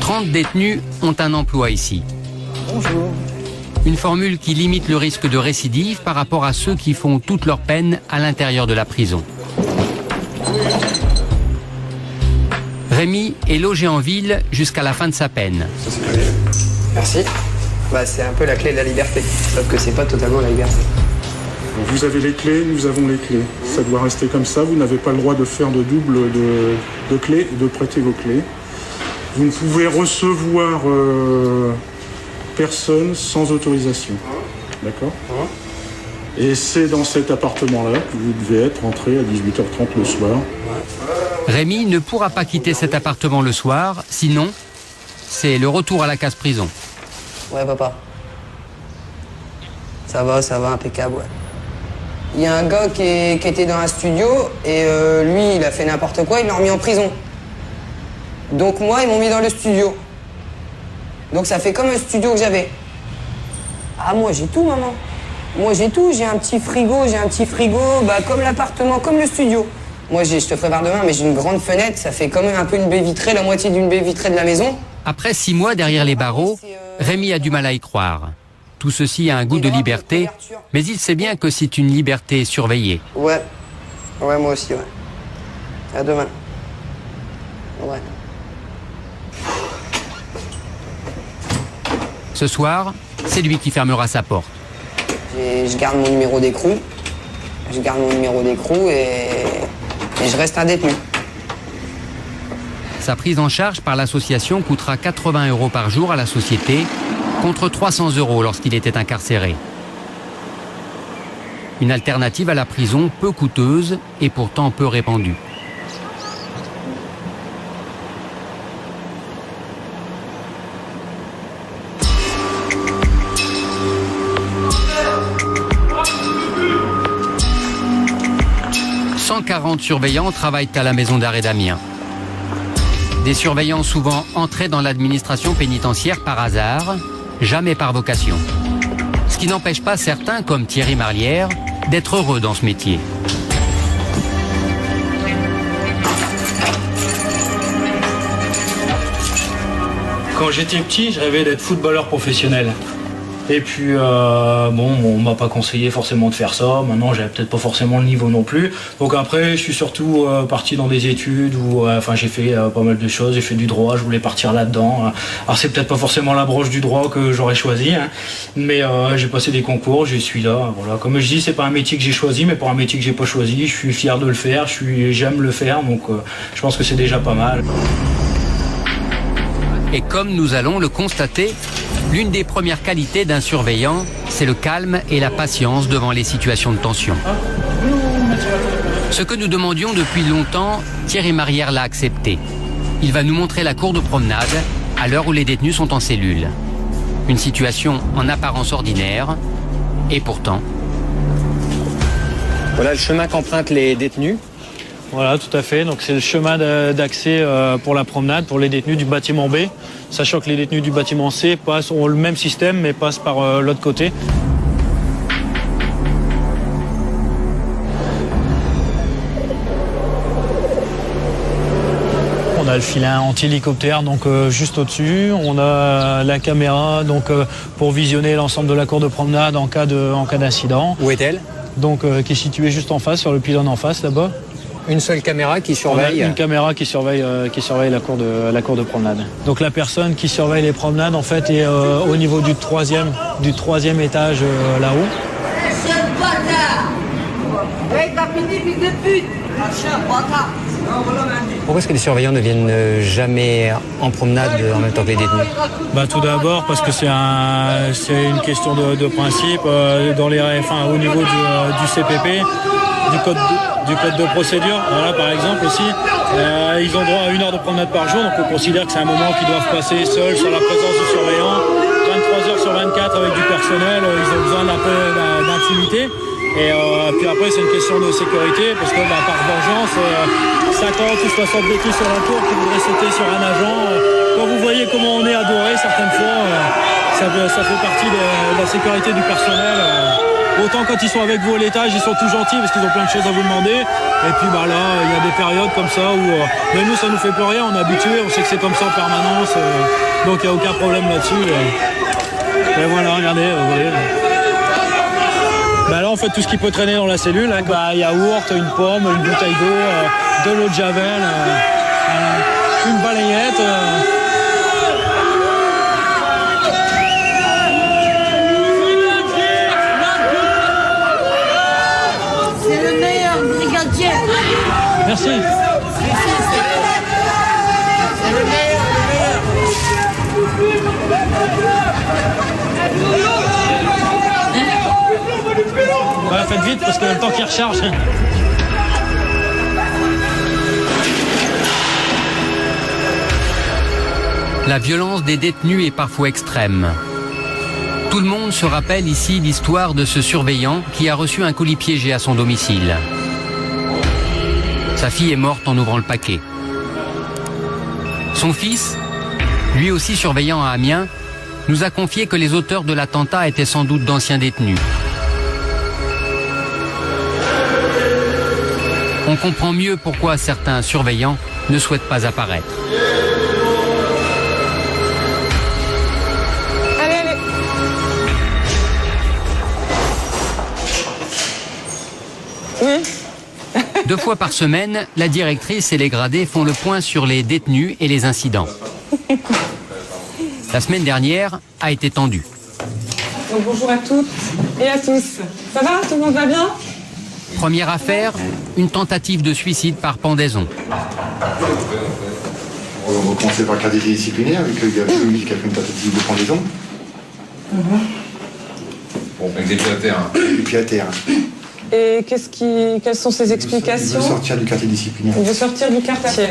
30 détenus ont un emploi ici. Bonjour. Une formule qui limite le risque de récidive par rapport à ceux qui font toute leur peine à l'intérieur de la prison. Rémi est logé en ville jusqu'à la fin de sa peine. Merci. Bah, c'est un peu la clé de la liberté, sauf que c'est pas totalement la liberté. Vous avez les clés, nous avons les clés. Ça doit rester comme ça. Vous n'avez pas le droit de faire de double de clés et de prêter vos clés. Vous ne pouvez recevoir personne sans autorisation. D'accord ? Et c'est dans cet appartement-là que vous devez être rentré à 18h30 le soir. Rémi ne pourra pas quitter cet appartement le soir, sinon, c'est le retour à la case prison. Ouais, papa. Ça va, impeccable, ouais. Il y a un gars qui était dans un studio et lui, il a fait n'importe quoi, il l'a remis en prison. Donc moi, ils m'ont mis dans le studio. Donc ça fait comme un studio que j'avais. Ah, moi, j'ai tout, maman. Moi, j'ai tout. J'ai un petit frigo, bah, comme l'appartement, comme le studio. Moi, je te ferai part demain, mais j'ai une grande fenêtre. Ça fait comme un peu une baie vitrée, la moitié d'une baie vitrée de la maison. Après 6 mois derrière les barreaux, Rémi a du mal à y croire. Tout ceci a un goût de liberté, mais il sait bien que c'est une liberté surveillée. Ouais, moi aussi, ouais. À demain. Ouais. Ce soir, c'est lui qui fermera sa porte. Je garde mon numéro d'écrou. Et je reste un détenu. Sa prise en charge par l'association coûtera 80 € par jour à la société, contre 300 € lorsqu'il était incarcéré. Une alternative à la prison peu coûteuse et pourtant peu répandue. « 140 surveillants travaillent à la maison d'arrêt d'Amiens. Des surveillants souvent entrés dans l'administration pénitentiaire par hasard, jamais par vocation. Ce qui n'empêche pas certains, comme Thierry Marlière, d'être heureux dans ce métier. Quand j'étais petit, je rêvais d'être footballeur professionnel. Et puis, on m'a pas conseillé forcément de faire ça. Maintenant, j'avais peut-être pas forcément le niveau non plus. Donc après, je suis surtout parti dans des études où, j'ai fait pas mal de choses. J'ai fait du droit, je voulais partir là-dedans. Alors c'est peut-être pas forcément la branche du droit que j'aurais choisi, hein, mais j'ai passé des concours, j'y suis là. Voilà. Comme je dis, c'est pas un métier que j'ai choisi, mais pour un métier que j'ai pas choisi, je suis fier de le faire. J'aime le faire, donc je pense que c'est déjà pas mal. Et comme nous allons le constater, l'une des premières qualités d'un surveillant, c'est le calme et la patience devant les situations de tension. Ce que nous demandions depuis longtemps, Thierry Marlière l'a accepté. Il va nous montrer la cour de promenade à l'heure où les détenus sont en cellule. Une situation en apparence ordinaire, et pourtant... Voilà le chemin qu'empruntent les détenus. Voilà, tout à fait. Donc c'est le chemin d'accès pour la promenade, pour les détenus du bâtiment B, sachant que les détenus du bâtiment C ont le même système, mais passent par l'autre côté. On a le filin anti-hélicoptère donc juste au-dessus. On a la caméra donc pour visionner l'ensemble de la cour de promenade en cas d'incident. Où est-elle ? Donc qui est située juste en face, sur le pylône en face là-bas. Une seule caméra qui surveille. Une caméra qui surveille la cour de promenade. Donc la personne qui surveille les promenades en fait est au niveau du troisième étage là-haut. Pourquoi est-ce que les surveillants ne viennent jamais en promenade en même temps que les détenus ? Tout d'abord parce que c'est une question de principe au niveau du CPP. Du code de procédure, voilà, par exemple aussi, ils ont droit à 1 heure de promenade par jour, donc on considère que c'est un moment qu'ils doivent passer seuls sur la présence du surveillant, 23 heures sur 24 avec du personnel, ils ont besoin d'un peu d'intimité. Et puis après c'est une question de sécurité, parce que par vengeance, 50 ou 60 détenus sur la cour qui voudraient sauter sur un agent, quand vous voyez comment on est adoré certaines fois, ça fait partie de la sécurité du personnel. Autant quand ils sont avec vous à l'étage, ils sont tout gentils parce qu'ils ont plein de choses à vous demander. Et puis là, il y a des périodes comme ça où mais nous, ça nous fait plus rien, on est habitués, on sait que c'est comme ça en permanence. Donc il n'y a aucun problème là-dessus. Et voilà, regardez, vous voyez. Là, en fait, tout ce qui peut traîner dans la cellule, hein, yaourt, une pomme, une bouteille d'eau, de l'eau de javel, une balayette. C'est le meilleur brigadier. Merci. Ouais, faites vite parce que le temps qu'il recharge. La violence des détenus est parfois extrême. Tout le monde se rappelle ici l'histoire de ce surveillant qui a reçu un colis piégé à son domicile. Sa fille est morte en ouvrant le paquet. Son fils, lui aussi surveillant à Amiens, nous a confié que les auteurs de l'attentat étaient sans doute d'anciens détenus. On comprend mieux pourquoi certains surveillants ne souhaitent pas apparaître. Allez, allez. Oui. 2 fois par semaine, la directrice et les gradés font le point sur les détenus et les incidents. La semaine dernière a été tendue. Donc, bonjour à toutes et à tous. Ça va? Tout le monde va bien? Première affaire, une tentative de suicide par pendaison. On va commencer par le cadre disciplinaire, vu qu'il y a celui qui a fait une tentative de pendaison. Bon, avec des pieds à terre. Des pieds à terre. Et quelles sont ces explications? Il veut sortir du quartier disciplinaire. Il veut sortir du quartier.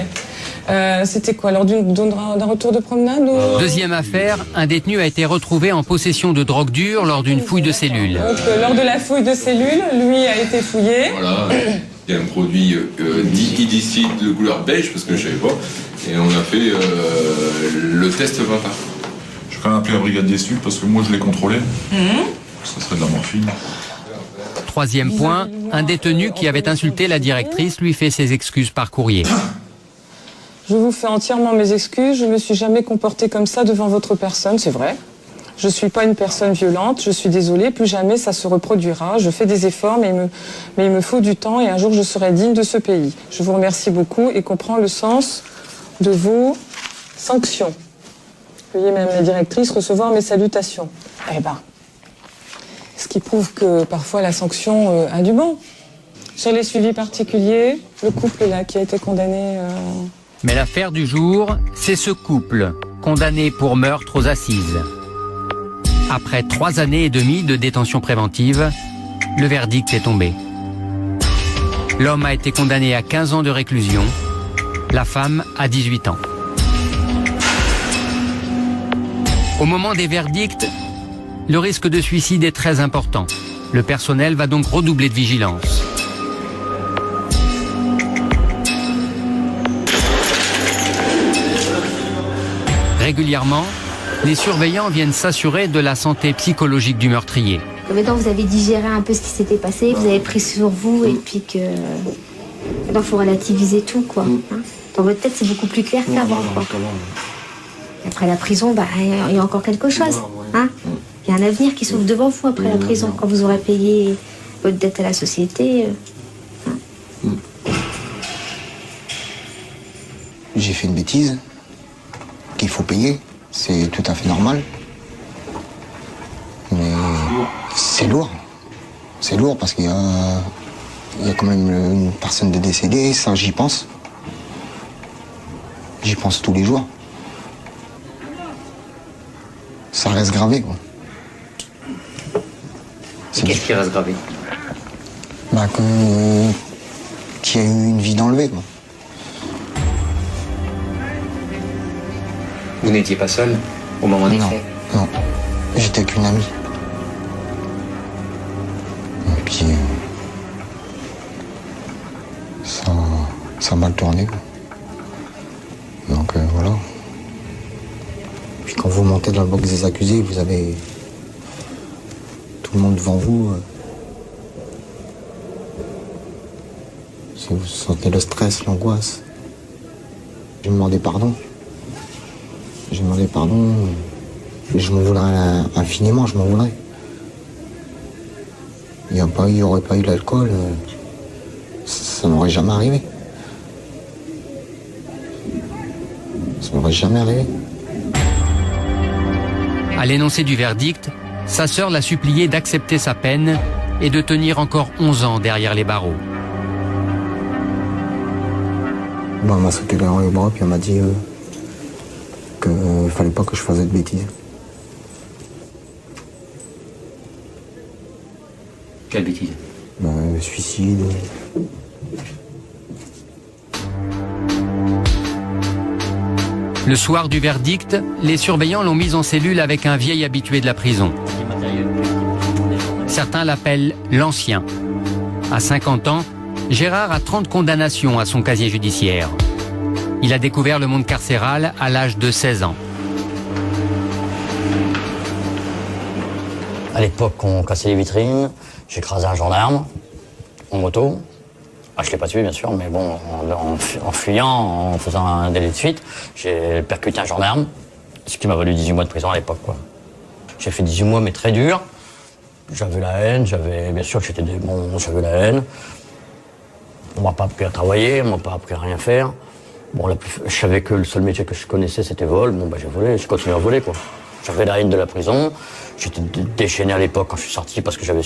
C'était quoi, lors d'un retour de promenade ou... Deuxième affaire, un détenu a été retrouvé en possession de drogue dure lors d'une fouille de cellule. Donc, lors de la fouille de cellule, lui a été fouillé. Voilà, il y a un produit dit illicite de couleur beige, parce que je ne savais pas, et on a fait le test VAPA. Je vais quand même appeler la brigade des stupes, parce que moi je l'ai contrôlé. Ça serait de la morphine. Troisième point, un détenu qui avait insulté la directrice lui fait ses excuses par courrier. Je vous fais entièrement mes excuses. Je ne me suis jamais comportée comme ça devant votre personne, c'est vrai. Je ne suis pas une personne violente, je suis désolée, plus jamais ça se reproduira. Je fais des efforts, mais il me faut du temps et un jour je serai digne de ce pays. Je vous remercie beaucoup et comprends le sens de vos sanctions. Veuillez, Madame la directrice, recevoir mes salutations. Eh ben, ce qui prouve que parfois la sanction a du bon. Sur les suivis particuliers, le couple là qui a été condamné... Mais l'affaire du jour, c'est ce couple, condamné pour meurtre aux assises. Après 3 années et demie de détention préventive, le verdict est tombé. L'homme a été condamné à 15 ans de réclusion, la femme à 18 ans. Au moment des verdicts, le risque de suicide est très important. Le personnel va donc redoubler de vigilance. Régulièrement, les surveillants viennent s'assurer de la santé psychologique du meurtrier. Maintenant, vous avez digéré un peu ce qui s'était passé, vous avez pris sur vous et puis que... Maintenant, il faut relativiser tout, quoi. Hein. Dans votre tête, c'est beaucoup plus clair qu'avant, quoi. Après la prison, bah, il y a encore quelque chose. Hein. Il y a un avenir qui s'ouvre devant vous après la prison, quand vous aurez payé votre dette à la société. J'ai fait une bêtise qu'il faut payer, c'est tout à fait normal. Mais c'est lourd. C'est lourd parce qu'il y a quand même une personne de décédée, ça j'y pense. J'y pense tous les jours. Ça reste gravé, quoi. Qu'est-ce qui reste gravé? Bah qu'il y a eu une vie d'enlevée, quoi. Vous n'étiez pas seul au moment des faits? Non, j'étais qu'une amie. Et puis ça a mal tourné, quoi. Donc voilà. Puis quand vous montez dans le box des accusés, vous avez tout le monde devant vous. Si vous sentez le stress, l'angoisse, j'ai demandé pardon. J'ai demandé pardon. je m'en voudrais infiniment, je m'en voudrais. Il n'y aurait pas eu l'alcool, ça n'aurait jamais arrivé. Ça n'aurait jamais arrivé. À l'énoncé du verdict, sa sœur l'a supplié d'accepter sa peine et de tenir encore 11 ans derrière les barreaux. Bon, elle m'a sauté dans les bras, puis elle m'a dit qu'il ne fallait pas que je fasse de bêtises. Quelle bêtise? Suicide. Le soir du verdict, les surveillants l'ont mise en cellule avec un vieil habitué de la prison. Certains l'appellent l'ancien. À 50 ans, Gérard a 30 condamnations à son casier judiciaire. Il a découvert le monde carcéral à l'âge de 16 ans. À l'époque, on cassait les vitrines, j'ai écrasé un gendarme en moto. Ah, je ne l'ai pas tué, bien sûr, mais bon, en fuyant, en faisant un délai de fuite, j'ai percuté un gendarme, ce qui m'a valu 18 mois de prison à l'époque, quoi. J'ai fait 18 mois, mais très dur. J'avais la haine, bien sûr que j'avais la haine. On m'a pas appris à travailler, on m'a pas appris à rien faire. Bon, je savais que le seul métier que je connaissais, c'était vol. Bon, j'ai volé, j'ai continué à voler, quoi. J'avais la haine de la prison. J'étais déchaîné à l'époque quand je suis sorti parce que j'avais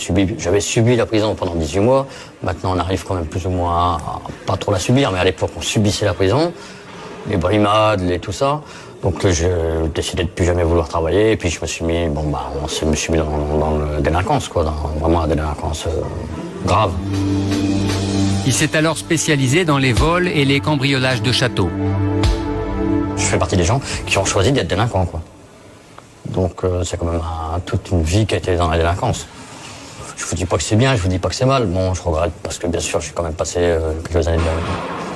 subi la prison pendant 18 mois. Maintenant, on arrive quand même plus ou moins à pas trop la subir, mais à l'époque, on subissait la prison, les brimades, tout ça. Donc, j'ai décidé de plus jamais vouloir travailler. Et puis, je me suis mis, dans la délinquance, quoi, vraiment la délinquance grave. Il s'est alors spécialisé dans les vols et les cambriolages de châteaux. Je fais partie des gens qui ont choisi d'être délinquants, quoi. Donc c'est quand même toute une vie qui a été dans la délinquance. Je vous dis pas que c'est bien, je vous dis pas que c'est mal. Bon, je regrette parce que bien sûr, j'ai quand même passé quelques années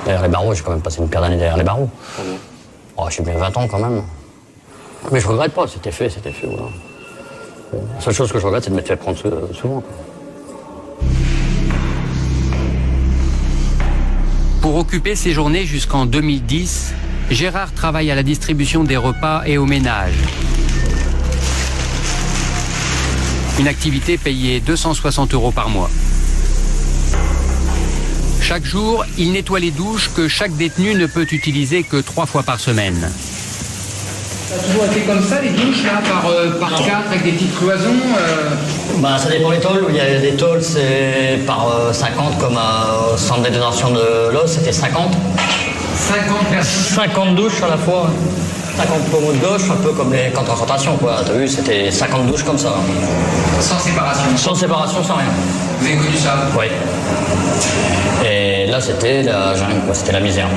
derrière les barreaux. J'ai quand même passé une paire d'années derrière les barreaux. Oh, j'ai bien 20 ans quand même. Mais je regrette pas, c'était fait, voilà. La seule chose que je regrette, c'est de m'être fait prendre souvent, quoi. Pour occuper ses journées jusqu'en 2010, Gérard travaille à la distribution des repas et au ménage. Une activité payée 260 € par mois. Chaque jour, il nettoie les douches que chaque détenu ne peut utiliser que 3 fois par semaine. Ça a toujours été comme ça, les douches, là, par 4, avec des petites cloisons Ça dépend des tôles. Il y a des tôles, c'est par 50, comme au centre de détention de l'os, c'était 50. 50 personnes 50 douches à la fois. 50 pommeaux de gauche, un peu comme les camps de concentration, quoi. T'as vu, c'était 50 douches comme ça. Sans séparation? Sans séparation, sans rien. Vous avez connu ça? Oui. Et là, c'était la jungle, quoi. C'était la misère.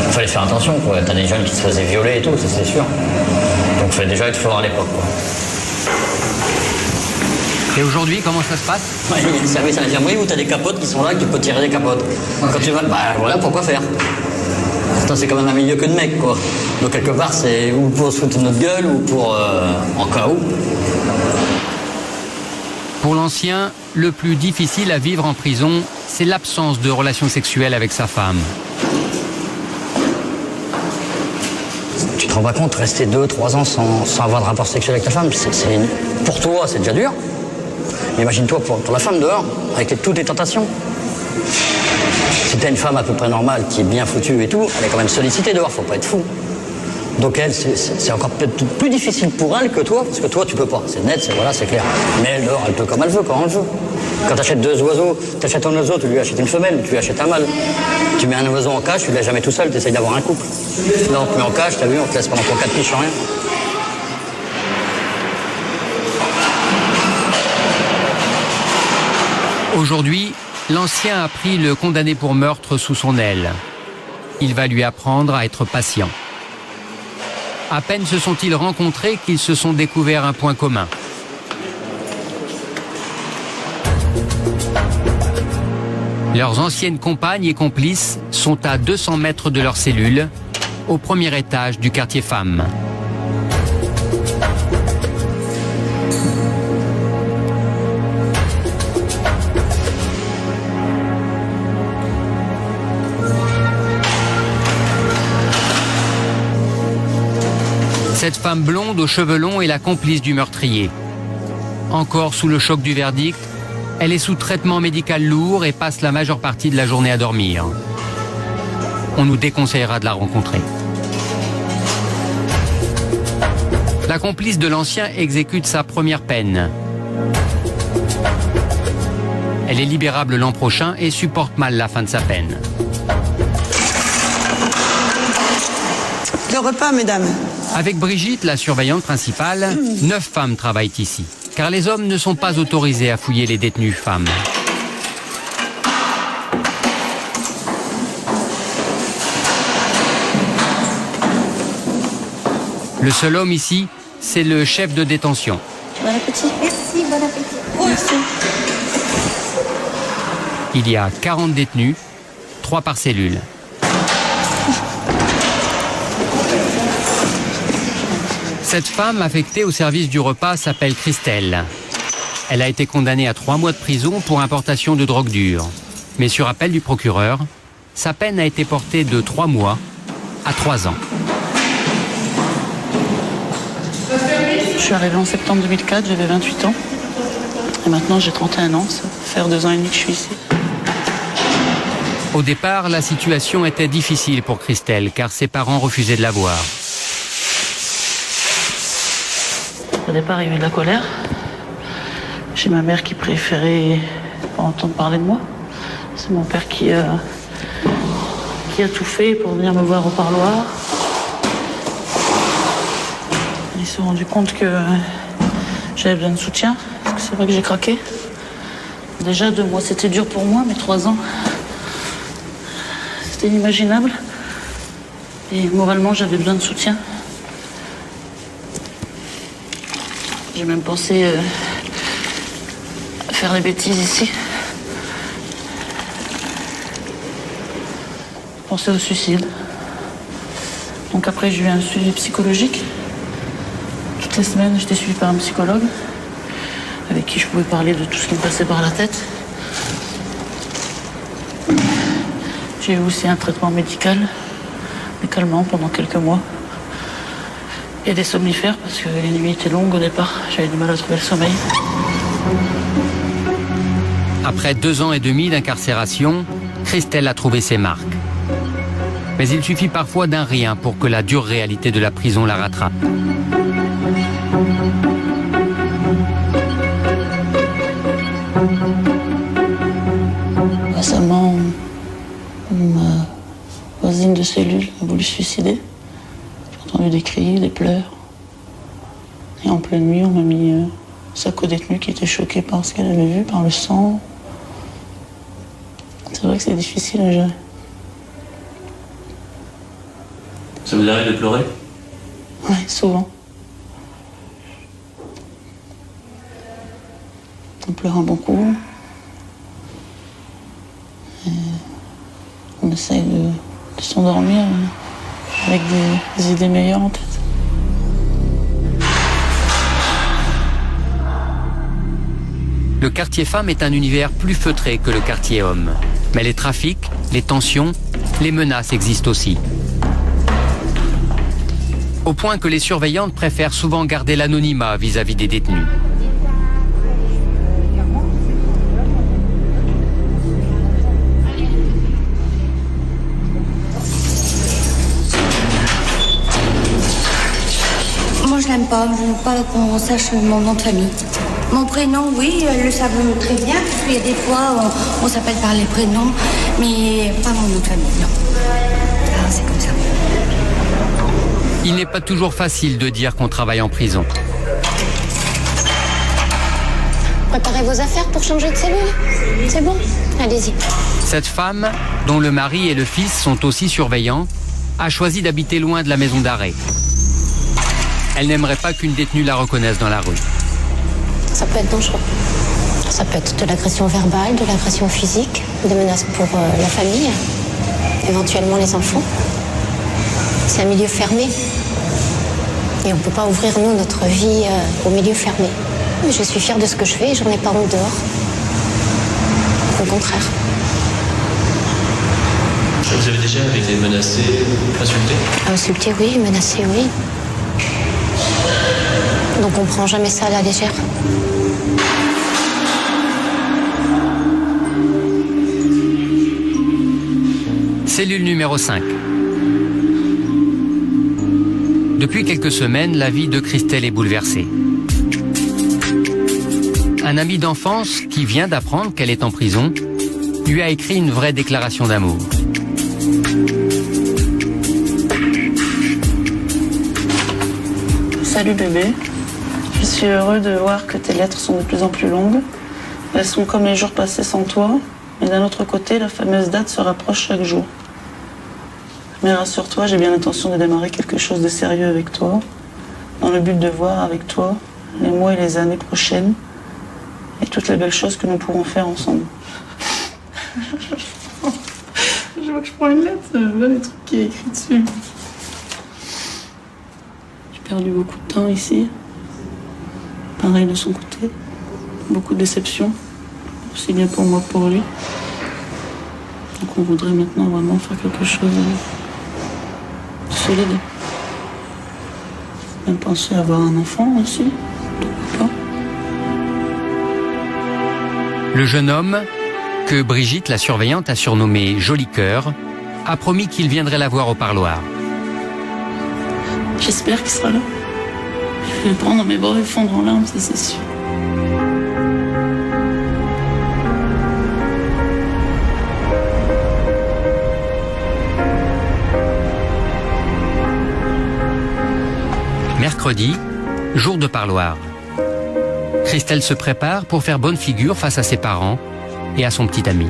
Il fallait faire attention, quoi. T'as des jeunes qui se faisaient violer et tout, ça c'est sûr. Donc il fallait déjà être fort à l'époque, quoi. Et aujourd'hui, comment ça se passe? Il y a des services à l'infirmerie où t'as des capotes qui sont là, que tu peux tirer des capotes. Quand tu vas, voilà, pourquoi faire? Pourtant, c'est quand même un milieu que de mecs, quoi. Donc quelque part, c'est ou pour se foutre de notre gueule ou pour en cas où. Pour l'ancien, le plus difficile à vivre en prison, c'est l'absence de relations sexuelles avec sa femme. Tu te rends pas compte, rester 2-3 ans sans avoir de rapport sexuel avec ta femme, pour toi, c'est déjà dur. Mais imagine-toi pour la femme dehors, avec toutes les tentations. Si t'as une femme à peu près normale, qui est bien foutue et tout, elle est quand même sollicitée dehors, faut pas être fou. Donc elle, c'est encore peut-être plus difficile pour elle que toi, parce que toi, tu peux pas. C'est net, c'est clair. Mais elle dehors, elle peut comme elle veut, quand elle veut. Quand t'achètes 2 oiseaux, t'achètes un oiseau, tu lui achètes une femelle, tu lui achètes un mâle. Tu mets un oiseau en cage, tu ne l'as jamais tout seul, tu essayes d'avoir un couple. Là, on te met en cage, t'as vu, on te laisse pendant 4 piges sans rien. Aujourd'hui, l'ancien a pris le condamné pour meurtre sous son aile. Il va lui apprendre à être patient. À peine se sont-ils rencontrés qu'ils se sont découverts un point commun. Leurs anciennes compagnes et complices sont à 200 mètres de leur cellule, au premier étage du quartier femmes. Cette femme blonde aux cheveux longs est la complice du meurtrier. Encore sous le choc du verdict, elle est sous traitement médical lourd et passe la majeure partie de la journée à dormir. On nous déconseillera de la rencontrer. La complice de l'ancien exécute sa première peine. Elle est libérable l'an prochain et supporte mal la fin de sa peine. Le repas, mesdames. Avec Brigitte, la surveillante principale, 9 femmes travaillent ici. Car les hommes ne sont pas autorisés à fouiller les détenues femmes. Le seul homme ici, c'est le chef de détention. Bon appétit. Merci, bon appétit. Merci. Il y a 40 détenus, 3 par cellule. Cette femme affectée au service du repas s'appelle Christelle. Elle a été condamnée à 3 mois de prison pour importation de drogue dure. Mais sur appel du procureur, sa peine a été portée de 3 mois à 3 ans. Je suis arrivée en septembre 2004, j'avais 28 ans. Et maintenant j'ai 31 ans, ça va faire 2 ans et demi que je suis ici. Au départ, la situation était difficile pour Christelle car ses parents refusaient de la voir. Au départ, il y a eu de la colère. J'ai ma mère qui préférait pas entendre parler de moi. C'est mon père qui a tout fait pour venir me voir au parloir. Ils se sont rendus compte que j'avais besoin de soutien, parce que c'est vrai que j'ai craqué. Déjà 2 mois, c'était dur pour moi, mais 3 ans, c'était inimaginable. Et moralement, j'avais besoin de soutien. J'ai même pensé à faire des bêtises ici. J'ai pensé au suicide. Donc après, j'ai eu un suivi psychologique. Toutes les semaines, j'étais suivie par un psychologue avec qui je pouvais parler de tout ce qui me passait par la tête. J'ai eu aussi un traitement médical, des calmants pendant quelques mois. Et des somnifères parce que les nuits étaient longues au départ. J'avais du mal à trouver le sommeil. Après 2 ans et demi d'incarcération, Christelle a trouvé ses marques. Mais il suffit parfois d'un rien pour que la dure réalité de la prison la rattrape. Récemment, ma voisine de cellule a voulu se suicider. J'ai entendu des cris, des pleurs. Et en pleine nuit, on m'a mis sa co-détenue qui était choquée par ce qu'elle avait vu, par le sang. C'est vrai que c'est difficile à gérer. Ça vous arrive de pleurer? Oui, souvent. On pleure un bon coup. Et on essaye de s'endormir avec des idées meilleures en tête. Le quartier femme est un univers plus feutré que le quartier homme. Mais les trafics, les tensions, les menaces existent aussi. Au point que les surveillantes préfèrent souvent garder l'anonymat vis-à-vis des détenus. Moi, je l'aime pas. Je n'aime pas qu'on sache mon nom de famille. Mon prénom, oui, elles le savent très bien, parce qu'il y a des fois, on s'appelle par les prénoms, mais pas mon nom de famille, non. Ah, c'est comme ça. Il n'est pas toujours facile de dire qu'on travaille en prison. Préparez vos affaires pour changer de cellule. C'est bon? Allez-y. Cette femme, dont le mari et le fils sont aussi surveillants, a choisi d'habiter loin de la maison d'arrêt. Elle n'aimerait pas qu'une détenue la reconnaisse dans la rue. Ça peut être dangereux. Ça peut être de l'agression verbale, de l'agression physique, des menaces pour la famille, éventuellement les enfants. C'est un milieu fermé. Et on ne peut pas ouvrir, nous, notre vie au milieu fermé. Je suis fière de ce que je fais et j'en ai pas honte dehors. Au contraire. Vous avez déjà été menacé, insulté? Insulté, oui. Menacé, oui. Donc on prend jamais ça à la légère. Cellule numéro 5. Depuis quelques semaines, la vie de Christelle est bouleversée. Un ami d'enfance qui vient d'apprendre qu'elle est en prison lui a écrit une vraie déclaration d'amour. Salut bébé, je suis heureux de voir que tes lettres sont de plus en plus longues. Elles sont comme les jours passés sans toi, mais d'un autre côté, la fameuse date se rapproche chaque jour. Mais rassure-toi, j'ai bien l'intention de démarrer quelque chose de sérieux avec toi, dans le but de voir avec toi les mois et les années prochaines et toutes les belles choses que nous pourrons faire ensemble. Je vois que je prends une lettre, voilà les trucs qui est écrit dessus. J'ai perdu beaucoup de temps ici. Pareil de son côté. Beaucoup de déceptions, aussi bien pour moi que pour lui. Donc on voudrait maintenant vraiment faire quelque chose de solide. Même penser à avoir un enfant aussi. Pourquoi pas. Le jeune homme, que Brigitte, la surveillante, a surnommé Joli Cœur, a promis qu'il viendrait la voir au parloir. J'espère qu'il sera là. Je vais le prendre dans mes bras et fondre en larmes, ça c'est sûr. Mercredi, jour de parloir. Christelle se prépare pour faire bonne figure face à ses parents et à son petit ami.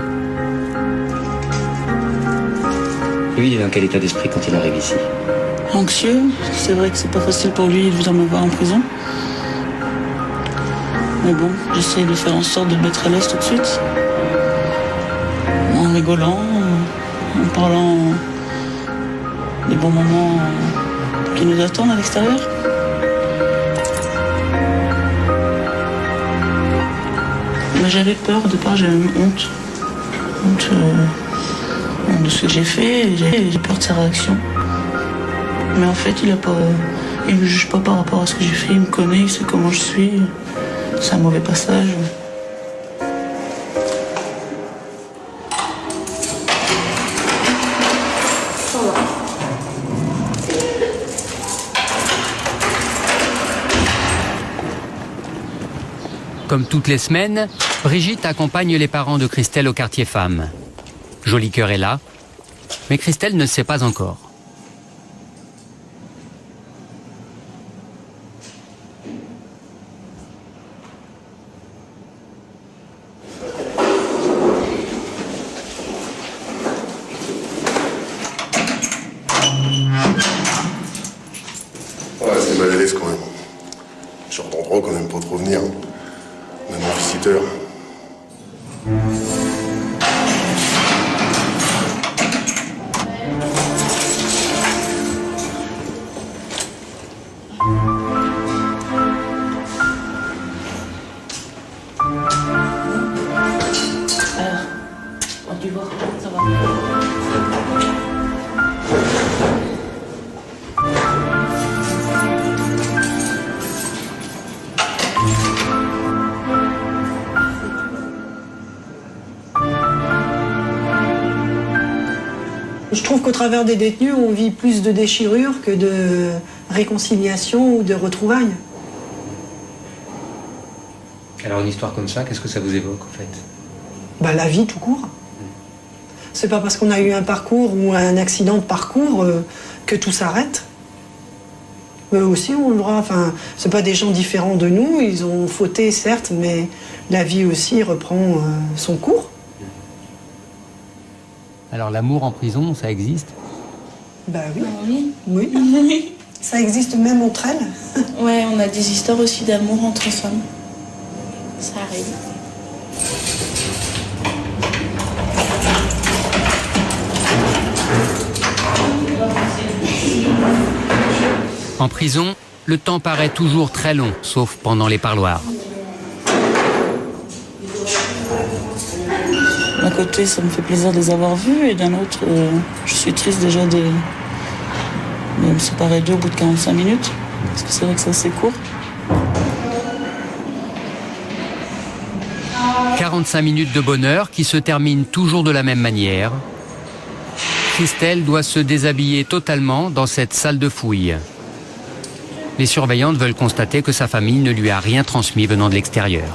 Lui, il est dans quel état d'esprit quand il arrive ici? Anxieux, c'est vrai que c'est pas facile pour lui de venir me voir en prison. Mais bon, j'essaie de faire en sorte de le mettre à l'aise tout de suite. En rigolant, en parlant des bons moments qui nous attendent à l'extérieur. Mais j'avais peur, au départ j'avais honte. Honte de ce que j'ai fait, et j'ai peur de sa réaction. Mais en fait, il me juge pas par rapport à ce que j'ai fait, il me connaît, il sait comment je suis. C'est un mauvais passage. Comme toutes les semaines, Brigitte accompagne les parents de Christelle au quartier femme. Joli Cœur est là, mais Christelle ne sait pas encore. Ouais, c'est mal à l'aise quand même. J'entends trop qu'on n'aime pas trop venir. Même en visiteur. On a dû voir, ça va. Je trouve qu'au travers des détenus, on vit plus de déchirures que de réconciliation ou de retrouvailles. Alors une histoire comme ça, qu'est-ce que ça vous évoque en fait? Bah, la vie tout court. C'est pas parce qu'on a eu un parcours ou un accident de parcours que tout s'arrête. Eux aussi ont le droit, enfin, c'est pas des gens différents de nous, ils ont fauté certes, mais la vie aussi reprend son cours. Alors l'amour en prison, ça existe? Bah oui. Oui. Ça existe même entre elles. Ouais, on a des histoires aussi d'amour entre femmes. Ça arrive. En prison, le temps paraît toujours très long, sauf pendant les parloirs. D'un côté, ça me fait plaisir de les avoir vus, et d'un autre, je suis triste déjà de me séparer d'eux au bout de 45 minutes. Parce que c'est vrai que ça c'est court. 45 minutes de bonheur qui se terminent toujours de la même manière. Christelle doit se déshabiller totalement dans cette salle de fouille. Les surveillantes veulent constater que sa famille ne lui a rien transmis venant de l'extérieur.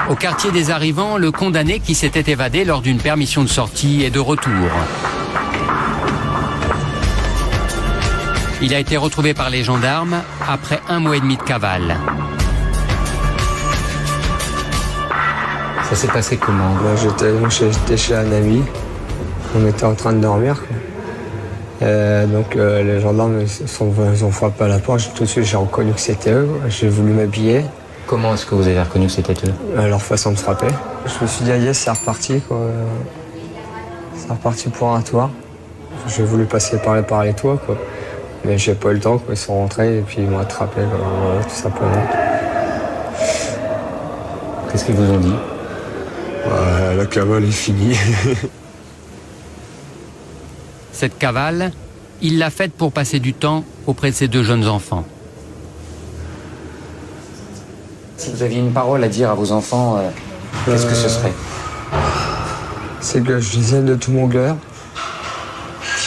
Au quartier des arrivants, le condamné qui s'était évadé lors d'une permission de sortie est de retour. Il a été retrouvé par les gendarmes après 1 mois et demi de cavale. Ça s'est passé comment? J'étais chez un ami, on était en train de dormir. Les gendarmes ils ont frappé à la porte, tout de suite j'ai reconnu que c'était eux, j'ai voulu m'habiller. Comment est-ce que vous avez reconnu que c'était eux? Leur façon de frapper. Je me suis dit, yes, c'est reparti, quoi. C'est reparti pour un toit. J'ai voulu passer par les toits, quoi. Mais j'ai pas eu le temps, quoi. Ils sont rentrés et puis ils m'ont attrapé, voilà, tout simplement. Qu'est-ce qu'ils vous ont dit? La cavale est finie. Cette cavale, il l'a faite pour passer du temps auprès de ses 2 jeunes enfants. Si vous aviez une parole à dire à vos enfants, qu'est-ce que ce serait? C'est que je les aime de tout mon cœur.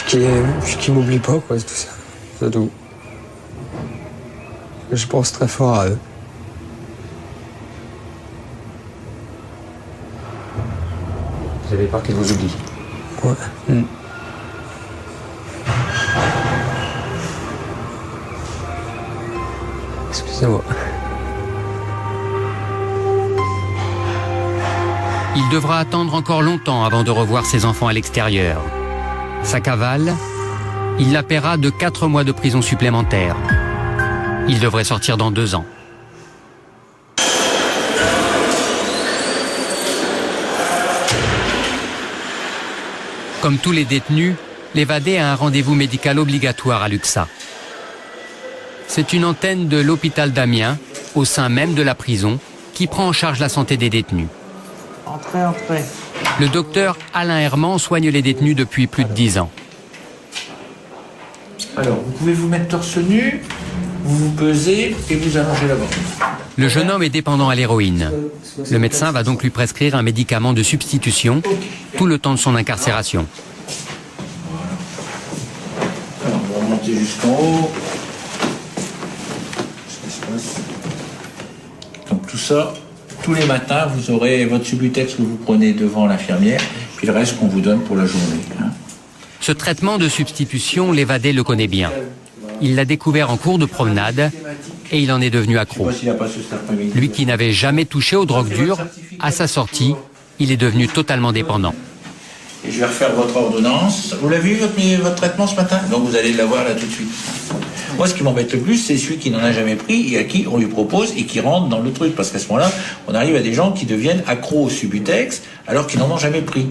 Qu'ils m'oublient pas, quoi, c'est tout ça. C'est tout. Je pense très fort à eux. Vous avez peur qu'ils vous oublient? Ouais. Excusez-moi. Il devra attendre encore longtemps avant de revoir ses enfants à l'extérieur. Sa cavale, il la paiera de 4 mois de prison supplémentaire. Il devrait sortir dans 2 ans. Comme tous les détenus, l'évadé a un rendez-vous médical obligatoire à Luxa. C'est une antenne de l'hôpital d'Amiens, au sein même de la prison, qui prend en charge la santé des détenus. Entrez. Le docteur Alain Herman soigne les détenus depuis plus de 10 ans. Alors, vous pouvez vous mettre torse nu, vous vous pesez et vous allongez la ventre. Le jeune homme est dépendant à l'héroïne. Le médecin va donc lui prescrire un médicament de substitution tout le temps de son incarcération. Alors, vous remontez jusqu'en haut. Donc tout ça, tous les matins, vous aurez votre Subutex que vous prenez devant l'infirmière, puis le reste qu'on vous donne pour la journée. Ce traitement de substitution, l'évadé le connaît bien. Il l'a découvert en cours de promenade et il en est devenu accro. Lui qui n'avait jamais touché aux drogues dures, à sa sortie, il est devenu totalement dépendant. Et je vais refaire votre ordonnance. Vous l'avez vu, votre traitement ce matin? Donc vous allez l'avoir là tout de suite. Moi, ce qui m'embête le plus, c'est celui qui n'en a jamais pris et à qui on lui propose et qui rentre dans le truc. Parce qu'à ce moment-là, on arrive à des gens qui deviennent accros au Subutex alors qu'ils n'en ont jamais pris.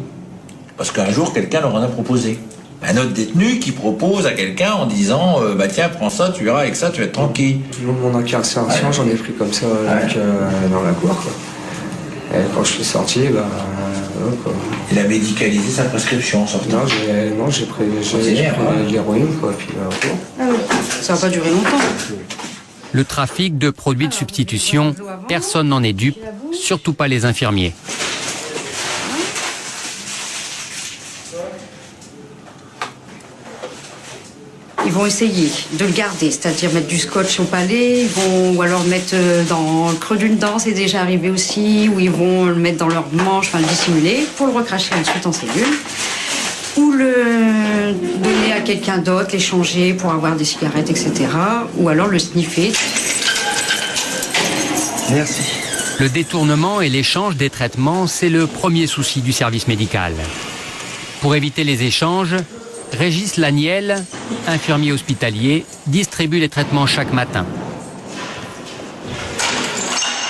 Parce qu'un jour, quelqu'un leur en a proposé. Un autre détenu qui propose à quelqu'un en disant bah tiens, prends ça, tu verras, avec ça, tu vas être tranquille. Tout le monde en incarcération, j'en ai pris comme ça dans la cour, quoi. Et quand je suis sorti, quoi. Il a médicalisé sa prescription en sortant. Non, j'ai pris de l'héroïne, quoi. Puis, Ah oui, ça va pas durer longtemps. Le trafic de produits de substitution, personne n'en est dupe, surtout pas les infirmiers. Ils vont essayer de le garder, c'est-à-dire mettre du scotch au palais, ou alors le mettre dans le creux d'une dent, c'est déjà arrivé aussi, ou ils vont le mettre dans leur manche, le dissimuler, pour le recracher ensuite en cellule, ou le donner à quelqu'un d'autre, l'échanger pour avoir des cigarettes, etc., ou alors le sniffer. Merci. Le détournement et l'échange des traitements, c'est le premier souci du service médical. Pour éviter les échanges, Régis Laniel, infirmier hospitalier, distribue les traitements chaque matin.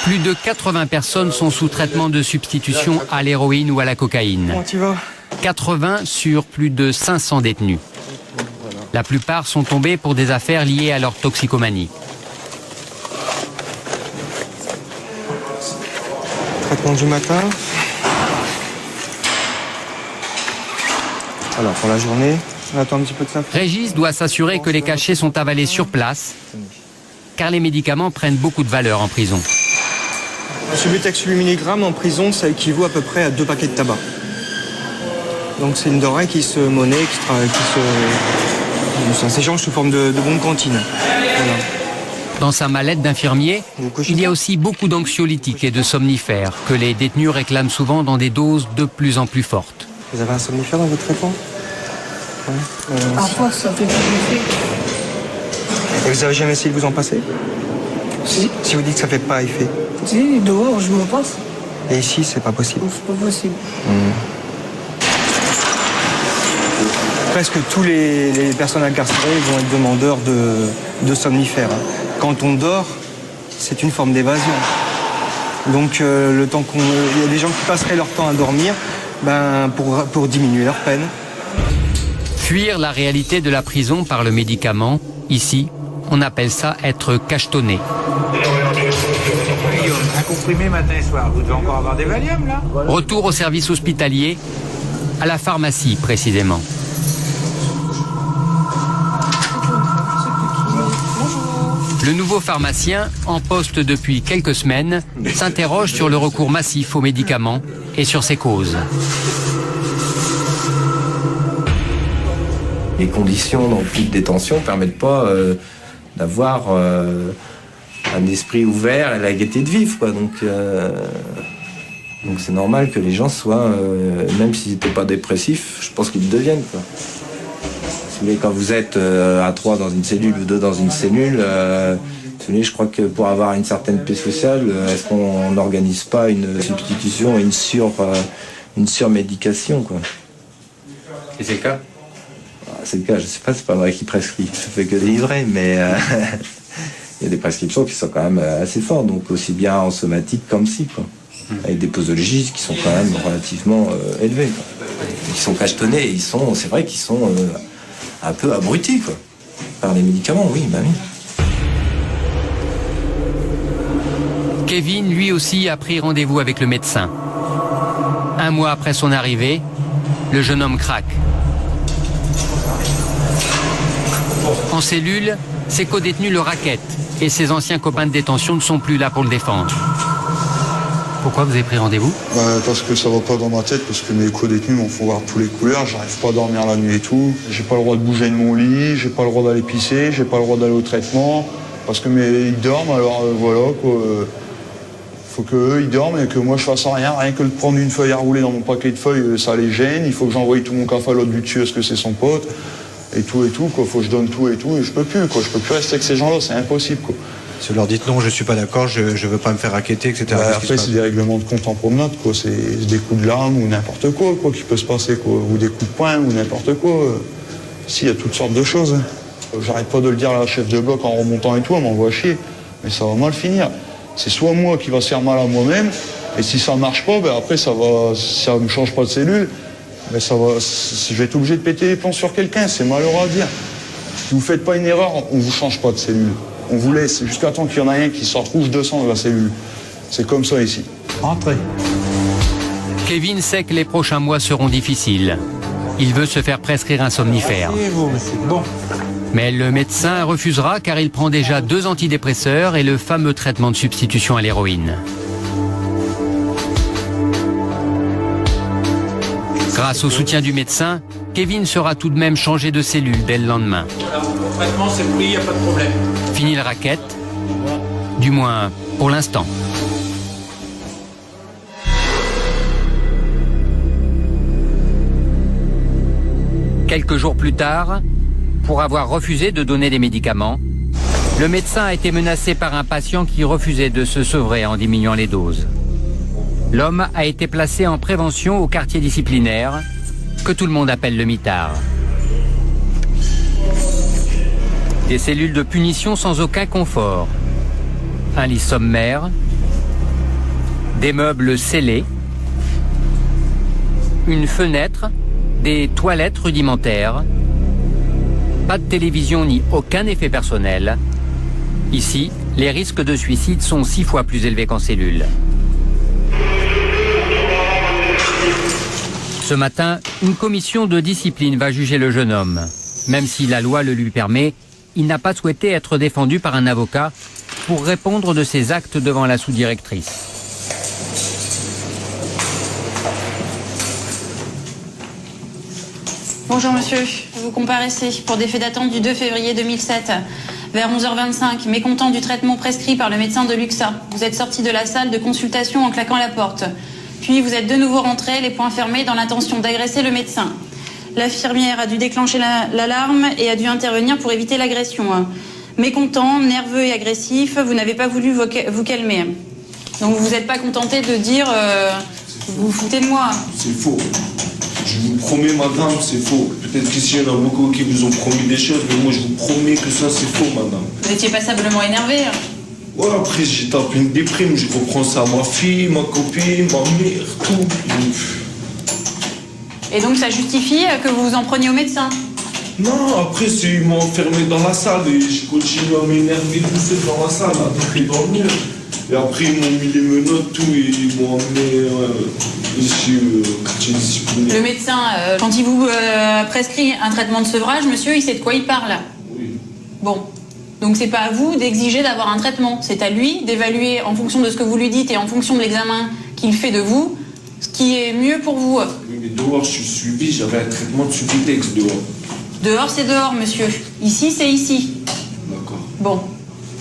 Plus de 80 personnes sont sous traitement de substitution à l'héroïne ou à la cocaïne. Comment tu vas? 80 sur plus de 500 détenus. La plupart sont tombés pour des affaires liées à leur toxicomanie. Traitement du matin. Alors pour la journée, on attend un petit peu de ça. Régis doit s'assurer que les cachets sont avalés sur place, car les médicaments prennent beaucoup de valeur en prison. Un Subutex 8 mg en prison, ça équivaut à peu près à 2 paquets de tabac. Donc c'est une denrée qui se monnaie, ça s'échange sous forme de bons de cantine. Voilà. Dans sa mallette d'infirmier, il y a aussi beaucoup d'anxiolytiques et de somnifères que les détenus réclament souvent dans des doses de plus en plus fortes. Vous avez un somnifère dans votre traitement? À force, ça fait pas effet. Et vous avez jamais essayé de vous en passer? Si. Si vous dites que ça fait pas effet? Si, dehors, je me passe. Et ici, c'est pas possible? C'est pas possible. Presque tous les personnes incarcérées vont être demandeurs de somnifères. Quand on dort, c'est une forme d'évasion. Donc le temps il y a des gens qui passeraient leur temps à dormir pour diminuer leur peine. Fuir la réalité de la prison par le médicament, ici, on appelle ça être cachetonné. Un comprimé matin et soir, vous devez encore avoir des Valium là? Retour au service hospitalier, à la pharmacie précisément. Le nouveau pharmacien, en poste depuis quelques semaines, s'interroge sur le recours massif aux médicaments et sur ses causes. Les conditions dans toute détention ne permettent pas d'avoir un esprit ouvert et la gaieté de vivre, quoi. Donc c'est normal que les gens soient, même s'ils n'étaient pas dépressifs, je pense qu'ils le deviennent, quoi. Mais quand vous êtes à 3 dans une cellule ou 2 dans une cellule, je crois que pour avoir une certaine paix sociale, est-ce qu'on n'organise pas une substitution et une surmédication, quoi? Et c'est le cas? C'est le cas, je sais pas, c'est pas moi qui prescris, je fais que délivrer, mais il y a des prescriptions qui sont quand même assez fortes, donc aussi bien en somatique qu'en psy, quoi. Avec des posologies qui sont quand même relativement élevées, quoi. Ils sont cachetonnés, c'est vrai qu'ils sont un peu abrutis, quoi. Par les médicaments, oui, bah oui. Kevin, lui aussi, a pris rendez-vous avec le médecin. 1 mois après son arrivée, le jeune homme craque. En cellule, ses co-détenus le raquettent et ses anciens copains de détention ne sont plus là pour le défendre. Pourquoi vous avez pris rendez-vous? Parce que ça va pas dans ma tête, parce que mes co-détenus m'en font voir tous les couleurs, j'arrive pas à dormir la nuit et tout. J'ai pas le droit de bouger de mon lit, j'ai pas le droit d'aller pisser, j'ai pas le droit d'aller au traitement, parce que ils dorment, alors voilà, quoi. Faut qu'eux ils dorment et que moi je fasse rien que de prendre une feuille à rouler dans mon paquet de feuilles, ça les gêne, il faut que j'envoie tout mon café à l'autre du dessus parce que c'est son pote, et tout, quoi. Faut que je donne tout et je peux plus, quoi. Je peux plus rester avec ces gens-là, c'est impossible, quoi. Si vous leur dites non, je suis pas d'accord, je veux pas me faire raqueter, etc. Après, c'est des règlements de compte en promenade, quoi. C'est des coups de larmes ou n'importe quoi qui peut se passer, quoi. Ou des coups de poing ou n'importe quoi. Si, il y a toutes sortes de choses. J'arrête pas de le dire à la chef de bloc en remontant et tout, elle m'envoie chier. Mais ça va mal finir. C'est soit moi qui va se faire mal à moi-même, et si ça marche pas, après si ça me change pas de cellule, je vais être obligé de péter les plombs sur quelqu'un, c'est malheureux à dire. Si vous faites pas une erreur, on vous change pas de cellule. On vous laisse jusqu'à temps qu'il y en a un qui sorte rouge de sang de la cellule. C'est comme ça ici. Entrez. Kevin sait que les prochains mois seront difficiles. Il veut se faire prescrire un somnifère. Asseyez-vous, monsieur. Bon. Mais le médecin refusera car il prend déjà 2 antidépresseurs et le fameux traitement de substitution à l'héroïne. Grâce au soutien du médecin, Kevin sera tout de même changé de cellule dès le lendemain. Voilà, le traitement c'est pris, il n'y a pas de problème. Fini le racket, du moins pour l'instant. Quelques jours plus tard, pour avoir refusé de donner des médicaments, le médecin a été menacé par un patient qui refusait de se sevrer en diminuant les doses. L'homme a été placé en prévention au quartier disciplinaire, que tout le monde appelle le mitard. Des cellules de punition sans aucun confort. Un lit sommaire, des meubles scellés, une fenêtre, des toilettes rudimentaires, pas de télévision ni aucun effet personnel. Ici, les risques de suicide sont 6 fois plus élevés qu'en cellule. Ce matin, une commission de discipline va juger le jeune homme. Même si la loi le lui permet, il n'a pas souhaité être défendu par un avocat pour répondre de ses actes devant la sous-directrice. Bonjour monsieur, vous comparaissez pour des faits datant du 2 février 2007. Vers 11h25, mécontent du traitement prescrit par le médecin de Luxa. Vous êtes sorti de la salle de consultation en claquant la porte. Puis vous êtes de nouveau rentré, les poings fermés, dans l'intention d'agresser le médecin. L'infirmière a dû déclencher l'alarme et a dû intervenir pour éviter l'agression. Mécontent, nerveux et agressif, vous n'avez pas voulu vous calmer. Donc vous vous êtes pas contenté de dire vous vous foutez de moi. C'est faux. Je vous promets, madame, c'est faux. Peut-être qu'ici, il y en a beaucoup qui vous ont promis des choses, mais moi, je vous promets que ça, c'est faux, madame. Vous étiez passablement énervé. Ouais, après, j'ai tapé une déprime. Je reprends ça à ma fille, ma copine, ma mère, tout. Et donc, ça justifie que vous vous en preniez au médecin? Non, après, ils m'ont enfermé dans la salle et j'ai continué à m'énerver tout seul dans la salle, à taper dans le mur. Et après, ils m'ont mis les menottes, tout, et ils m'ont emmené ici, quartier disciplinaire. Le médecin, quand il vous prescrit un traitement de sevrage, monsieur, il sait de quoi il parle. Oui. Bon. Donc, c'est pas à vous d'exiger d'avoir un traitement. C'est à lui d'évaluer, en fonction de ce que vous lui dites et en fonction de l'examen qu'il fait de vous, ce qui est mieux pour vous. Oui, mais dehors, je suis suivi, j'avais un traitement de Subutex dehors. Dehors, c'est dehors, monsieur. Ici, c'est ici. D'accord. Bon.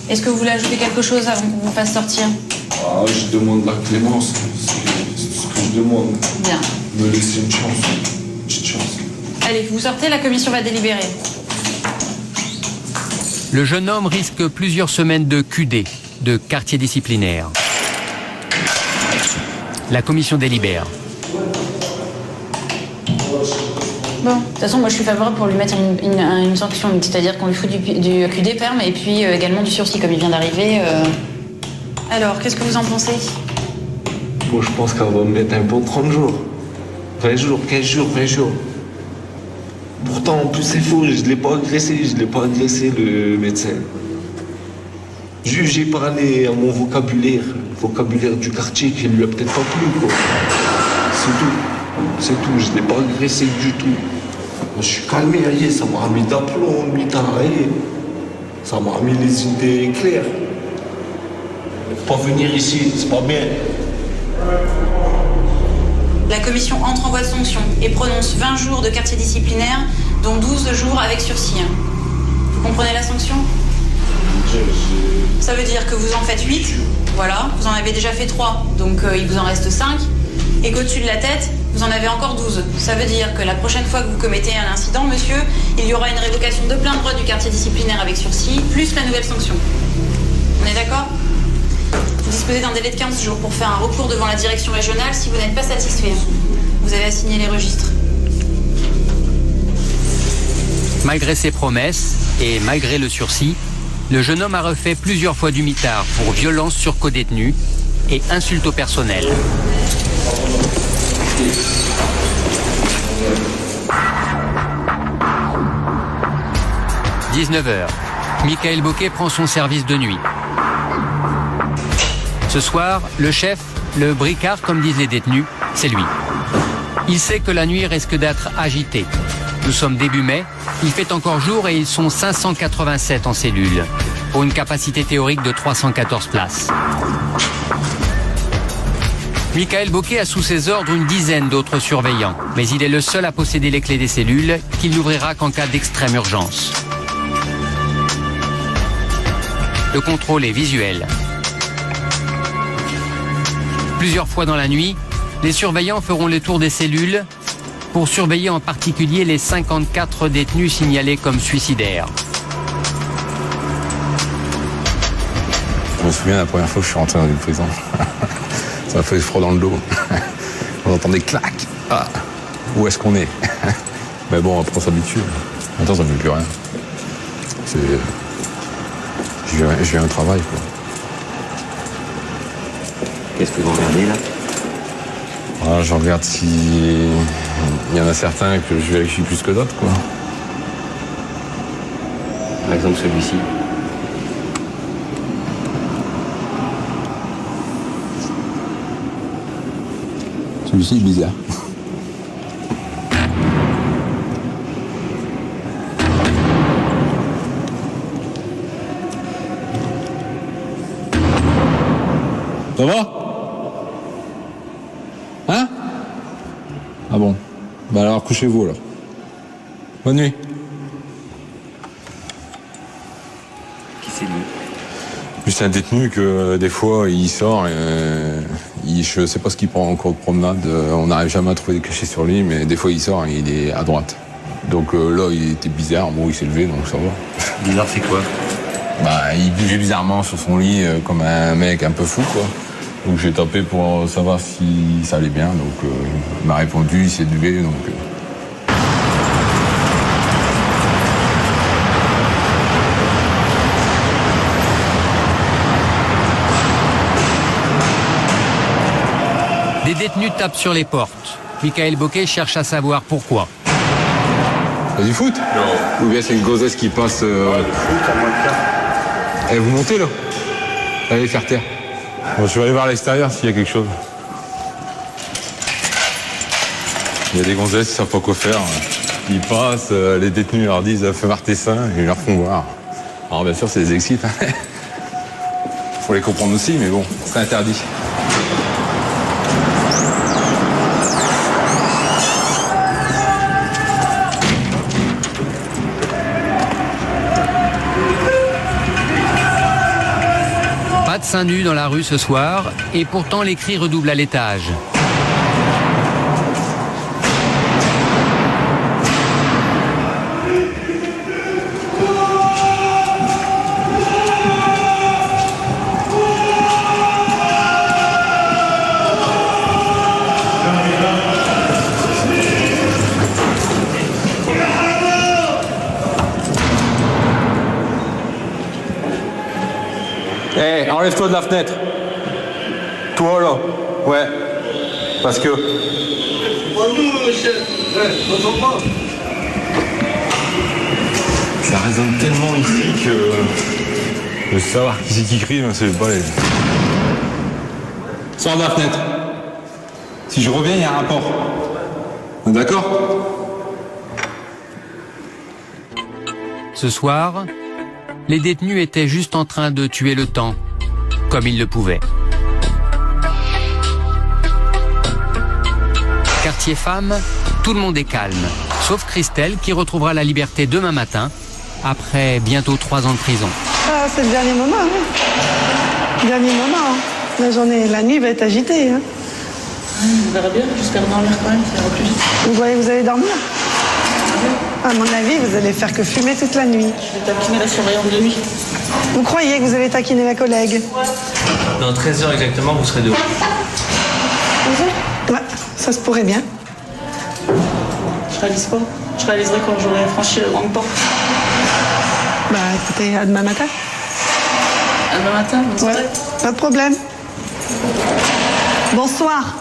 Est-ce que vous voulez ajouter quelque chose avant qu'on vous fasse sortir? Ah, je demande la clémence. C'est ce que je demande. Bien. Me laisser une chance. Une petite chance. Allez, vous sortez, la commission va délibérer. Le jeune homme risque plusieurs semaines de QD, de quartier disciplinaire. La commission délibère. Bon, de toute façon, moi je suis favorable pour lui mettre une sanction, c'est-à-dire qu'on lui fout du QD ferme et puis également du sursis comme il vient d'arriver. Alors, qu'est-ce que vous en pensez? Moi, je pense qu'on va me mettre un bon 30 jours. 20 jours, 15 jours, 20 jours. Pourtant, en plus, c'est faux, je ne l'ai pas agressé, le médecin. J'ai parlé à mon vocabulaire, le vocabulaire du quartier qui ne lui a peut-être pas plu, quoi. C'est tout, je ne l'ai pas agressé du tout. Je suis calmé, ça m'a mis d'aplomb, lui, ça m'a mis les idées claires. Pas venir ici, c'est pas bien. La commission entre en voie de sanction et prononce 20 jours de quartier disciplinaire, dont 12 jours avec sursis. Vous comprenez la sanction? Ça veut dire que vous en faites 8, voilà, vous en avez déjà fait 3, donc il vous en reste 5, et qu'au-dessus de la tête, vous en avez encore 12. Ça veut dire que la prochaine fois que vous commettez un incident, monsieur, il y aura une révocation de plein droit du quartier disciplinaire avec sursis, plus la nouvelle sanction. On est d'accord? Vous disposez d'un délai de 15 jours pour faire un recours devant la direction régionale si vous n'êtes pas satisfait. Vous avez assigné les registres. Malgré ses promesses et malgré le sursis, le jeune homme a refait plusieurs fois du mitard pour violence sur codétenu et insulte au personnel. « 19h, Michael Bocquet prend son service de nuit. Ce soir, le chef, le bricard comme disent les détenus, c'est lui. Il sait que la nuit risque d'être agitée. Nous sommes début mai, il fait encore jour et ils sont 587 en cellule, pour une capacité théorique de 314 places. Michael Bocquet a sous ses ordres une dizaine d'autres surveillants, mais il est le seul à posséder les clés des cellules qu'il n'ouvrira qu'en cas d'extrême urgence. Le contrôle est visuel. Plusieurs fois dans la nuit, les surveillants feront le tour des cellules pour surveiller en particulier les 54 détenus signalés comme suicidaires. Je me souviens la première fois que je suis rentré dans une prison. Ça m'a fait froid dans le dos. On entendait clac. Ah, où est-ce qu'on est? Mais bon, après on s'habitue. Maintenant ça ne fait plus rien. Je viens au travail, quoi. Qu'est-ce que vous regardez là? Ah, je regarde s'il y en a certains que je vérifie plus que d'autres, quoi. Par exemple celui-ci. Celui-ci est bizarre. Ça va? Hein? Ah bon? Bah alors couchez-vous alors. Bonne nuit. Qui c'est lui? C'est un détenu que des fois il sort et je sais pas ce qu'il prend en cours de promenade. On n'arrive jamais à trouver des cachets sur lui, mais des fois il sort et il est à droite. Donc là il était bizarre, bon il s'est levé donc ça va. Bizarre c'est quoi? Bah il bougeait bizarrement sur son lit comme un mec un peu fou quoi. Donc j'ai tapé pour savoir si ça allait bien, donc il m'a répondu, il s'est levé donc. Des détenus tapent sur les portes. Michael Bocquet cherche à savoir pourquoi. C'est du foot? Non. Ou bien c'est une gonzesse qui passe. Ouais, le foot, à moins de 4. Eh, vous montez là? Allez faire taire. Bon, je vais aller voir à l'extérieur s'il y a quelque chose. Il y a des gonzesses qui savent pas quoi faire. Ils passent, les détenus leur disent fais voir tes seins et ils leur font voir. Alors bien sûr, ça les excite. Faut les comprendre aussi, mais bon, c'est interdit. Pas de seins nus dans la rue ce soir, et pourtant les cris redoublent à l'étage. Hé, enlève-toi de la fenêtre. Toi là. Ouais. Parce que. Ça résonne tellement ici que. De savoir qui c'est qui crie, mais c'est pas les. Sors de la fenêtre. Si je reviens, il y a un rapport. D'accord? Ce soir, les détenus étaient juste en train de tuer le temps, comme ils le pouvaient. Quartier femme, tout le monde est calme, sauf Christelle qui retrouvera la liberté demain matin, après bientôt 3 ans de prison. Ah, c'est le dernier moment, hein. Dernier moment. Hein. La journée, la nuit va être agitée. Hein. On verra bien, j'espère dormir quand même, ça ira plus vite. Vous voyez, vous allez dormir? À mon avis, vous allez faire que fumer toute la nuit. Je vais taquiner la surveillante de nuit. Vous croyez que vous allez taquiner ma collègue? Dans 13 heures exactement, vous serez dehors. Ouais, ça se pourrait bien. Je réalise pas. Je réaliserai quand j'aurai franchi la grande porte. Bah écoutez, à demain matin. À demain matin, vous ouais, pas de problème. Bonsoir.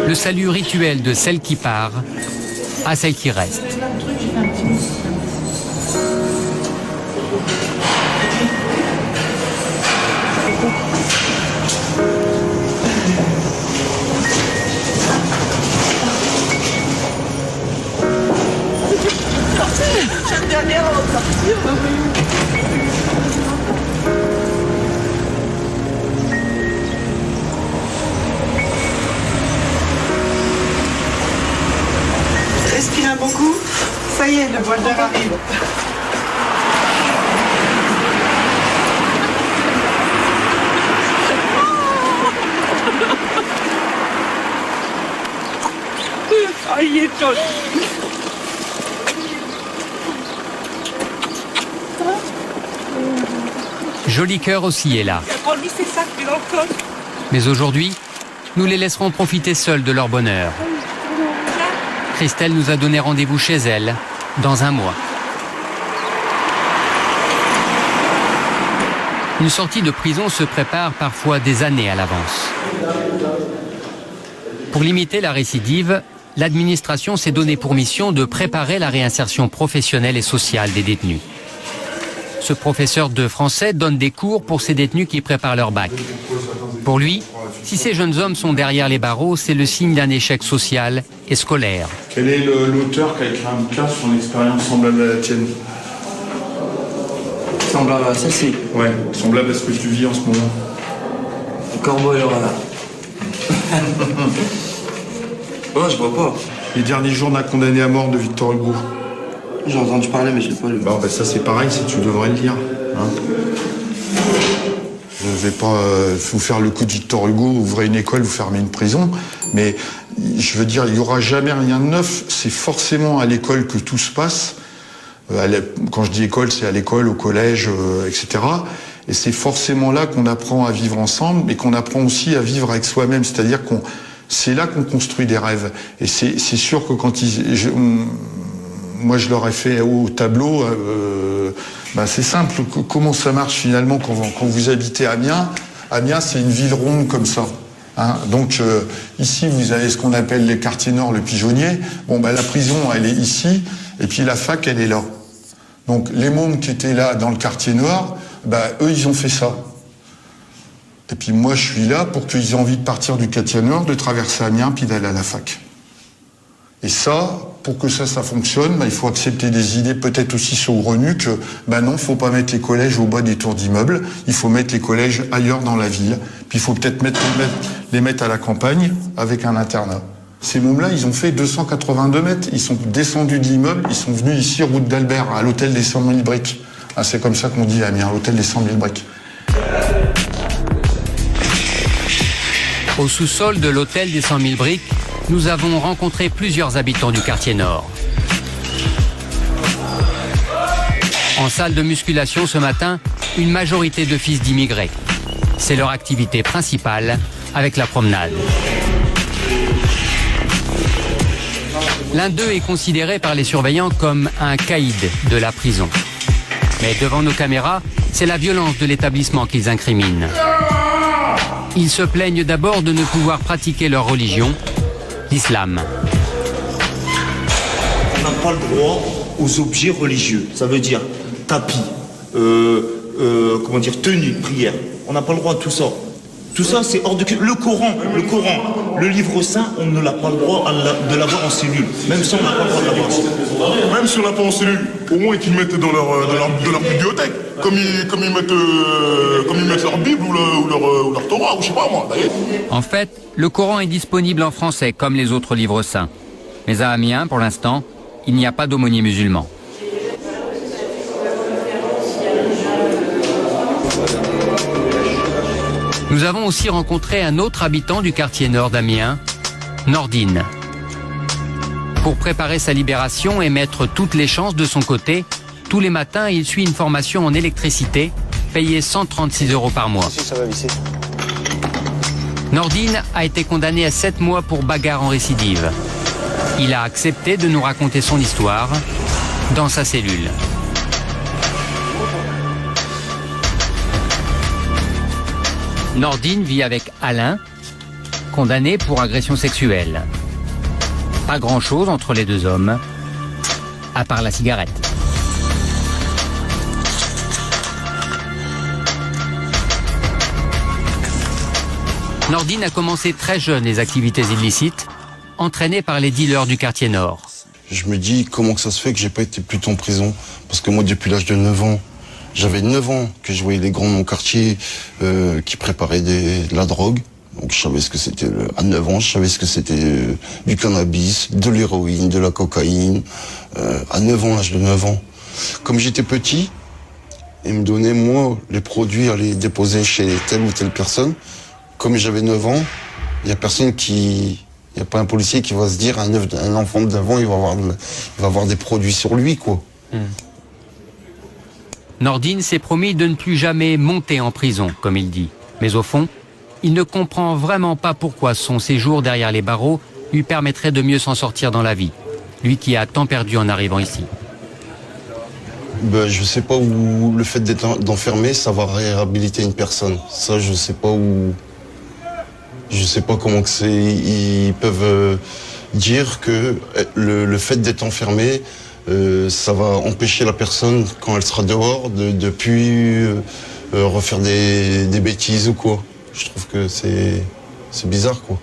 Le salut rituel de celle qui part à celle qui reste. C'est le dernier avant de partir. Respire un bon coup. Ça y est, le bol d'air arrive. Ah, il est joli. Joli cœur aussi est là. Oh, lui, c'est ça qui est dans le coffre. Mais aujourd'hui, nous les laisserons profiter seuls de leur bonheur. Christelle nous a donné rendez-vous chez elle dans un mois. Une sortie de prison se prépare parfois des années à l'avance. Pour limiter la récidive, l'administration s'est donné pour mission de préparer la réinsertion professionnelle et sociale des détenus. Ce professeur de français donne des cours pour ces détenus qui préparent leur bac. Pour lui, si ces jeunes hommes sont derrière les barreaux, c'est le signe d'un échec social et scolaire. Quel est l'auteur qui a écrit un bouquin sur une expérience semblable à la tienne? Semblable à celle-ci? Ouais, semblable à ce que tu vis en ce moment. Corbeau et le renard. Oh, je vois pas. Les derniers jours d'un condamné à mort de Victor Hugo. J'ai entendu parler, mais je l'ai pas lu. Bon, ben ça c'est pareil, si tu devrais le lire. Hein. Je ne vais pas vous faire le coup de Victor Hugo, ouvrez une école, vous fermez une prison, mais je veux dire, il n'y aura jamais rien de neuf. C'est forcément à l'école que tout se passe. Quand je dis école, c'est à l'école, au collège, etc. Et c'est forcément là qu'on apprend à vivre ensemble, mais qu'on apprend aussi à vivre avec soi-même. C'est-à-dire c'est là qu'on construit des rêves. Et c'est sûr que quand moi je leur ai fait au tableau, c'est simple. Comment ça marche finalement quand vous habitez Amiens? Amiens, c'est une ville ronde comme ça. Hein, donc ici, vous avez ce qu'on appelle les quartiers nord, le pigeonnier. Bon, la prison, elle est ici, et puis la fac, elle est là. Donc les mômes qui étaient là dans le quartier nord, eux, ils ont fait ça. Et puis moi, je suis là pour qu'ils aient envie de partir du quartier nord, de traverser Amiens, puis d'aller à la fac. Et ça, pour que ça fonctionne, il faut accepter des idées peut-être aussi saugrenues que, non, il ne faut pas mettre les collèges au bas des tours d'immeubles, il faut mettre les collèges ailleurs dans la ville. Puis il faut peut-être les mettre à la campagne avec un internat. Ces mômes-là, ils ont fait 282 mètres. Ils sont descendus de l'immeuble, ils sont venus ici, route d'Albert, à l'hôtel des 100 000 briques. Ah, c'est comme ça qu'on dit à Amiens, l'hôtel des 100 000 briques. Au sous-sol de l'hôtel des 100 000 briques, nous avons rencontré plusieurs habitants du quartier nord. En salle de musculation ce matin, une majorité de fils d'immigrés. C'est leur activité principale avec la promenade. L'un d'eux est considéré par les surveillants comme un caïd de la prison. Mais devant nos caméras, c'est la violence de l'établissement qu'ils incriminent. Ils se plaignent d'abord de ne pouvoir pratiquer leur religion, l'islam. On n'a pas le droit aux objets religieux. Ça veut dire tapis, tenue, prière. On n'a pas le droit à tout ça. Tout ça, c'est hors de... Le Coran, le livre saint, on ne l'a pas le droit de l'avoir en cellule. Même si on n'a pas le droit de l'avoir en cellule. Même si on l'a pas en cellule, au moins qu'ils mettent dans leur bibliothèque. Comme ils mettent leur Bible ou leur Torah, ou je sais pas moi. En fait, le Coran est disponible en français comme les autres livres saints. Mais à Amiens, pour l'instant, il n'y a pas d'aumônier musulman. Nous avons aussi rencontré un autre habitant du quartier nord d'Amiens, Nordine. Pour préparer sa libération et mettre toutes les chances de son côté, tous les matins, il suit une formation en électricité, payée 136 € par mois. Nordine a été condamné à 7 mois pour bagarre en récidive. Il a accepté de nous raconter son histoire dans sa cellule. Nordine vit avec Alain, condamné pour agression sexuelle. Pas grand-chose entre les deux hommes, à part la cigarette. Nordine a commencé très jeune les activités illicites, entraîné par les dealers du quartier nord. Je me dis comment que ça se fait que j'ai pas été plus tôt en prison. Parce que moi, depuis l'âge de 9 ans, j'avais 9 ans que je voyais les grands de mon quartier qui préparaient de la drogue. Donc je savais ce que c'était, à 9 ans, je savais ce que c'était du cannabis, de l'héroïne, de la cocaïne. À 9 ans, l'âge de 9 ans. Comme j'étais petit, ils me donnaient, moi, les produits à les déposer chez telle ou telle personne. Comme j'avais 9 ans, il n'y a personne qui... Il n'y a pas un policier qui va se dire, un enfant de 9 ans, il va avoir des produits sur lui, quoi. Nordine s'est promis de ne plus jamais monter en prison, comme il dit. Mais au fond, il ne comprend vraiment pas pourquoi son séjour derrière les barreaux lui permettrait de mieux s'en sortir dans la vie. Lui qui a tant perdu en arrivant ici. Ben, je sais pas où le fait d'enfermer, ça va réhabiliter une personne. Ça, je sais pas où. Je sais pas comment que c'est. Ils peuvent dire que le fait d'être enfermé, ça va empêcher la personne, quand elle sera dehors, de plus refaire des bêtises ou quoi. Je trouve que c'est bizarre, quoi.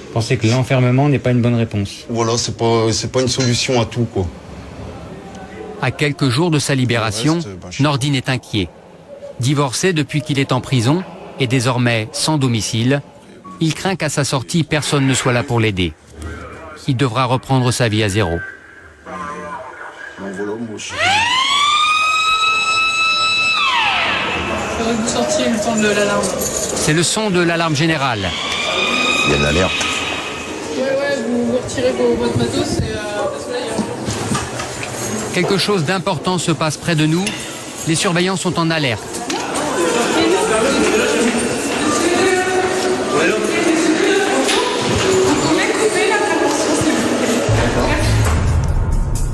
Vous pensez que l'enfermement n'est pas une bonne réponse? Voilà, c'est pas une solution à tout, quoi. À quelques jours de sa libération, Nordine est inquiet. Divorcé depuis qu'il est en prison et désormais sans domicile, il craint qu'à sa sortie, personne ne soit là pour l'aider. Il devra reprendre sa vie à zéro. Faudrait que vous sortiez le temps de l'alarme. C'est le son de l'alarme générale. Il y a de l'alerte. Ouais, vous retirez votre matos et parce que là, il y a... Quelque chose d'important se passe près de nous. Les surveillants sont en alerte.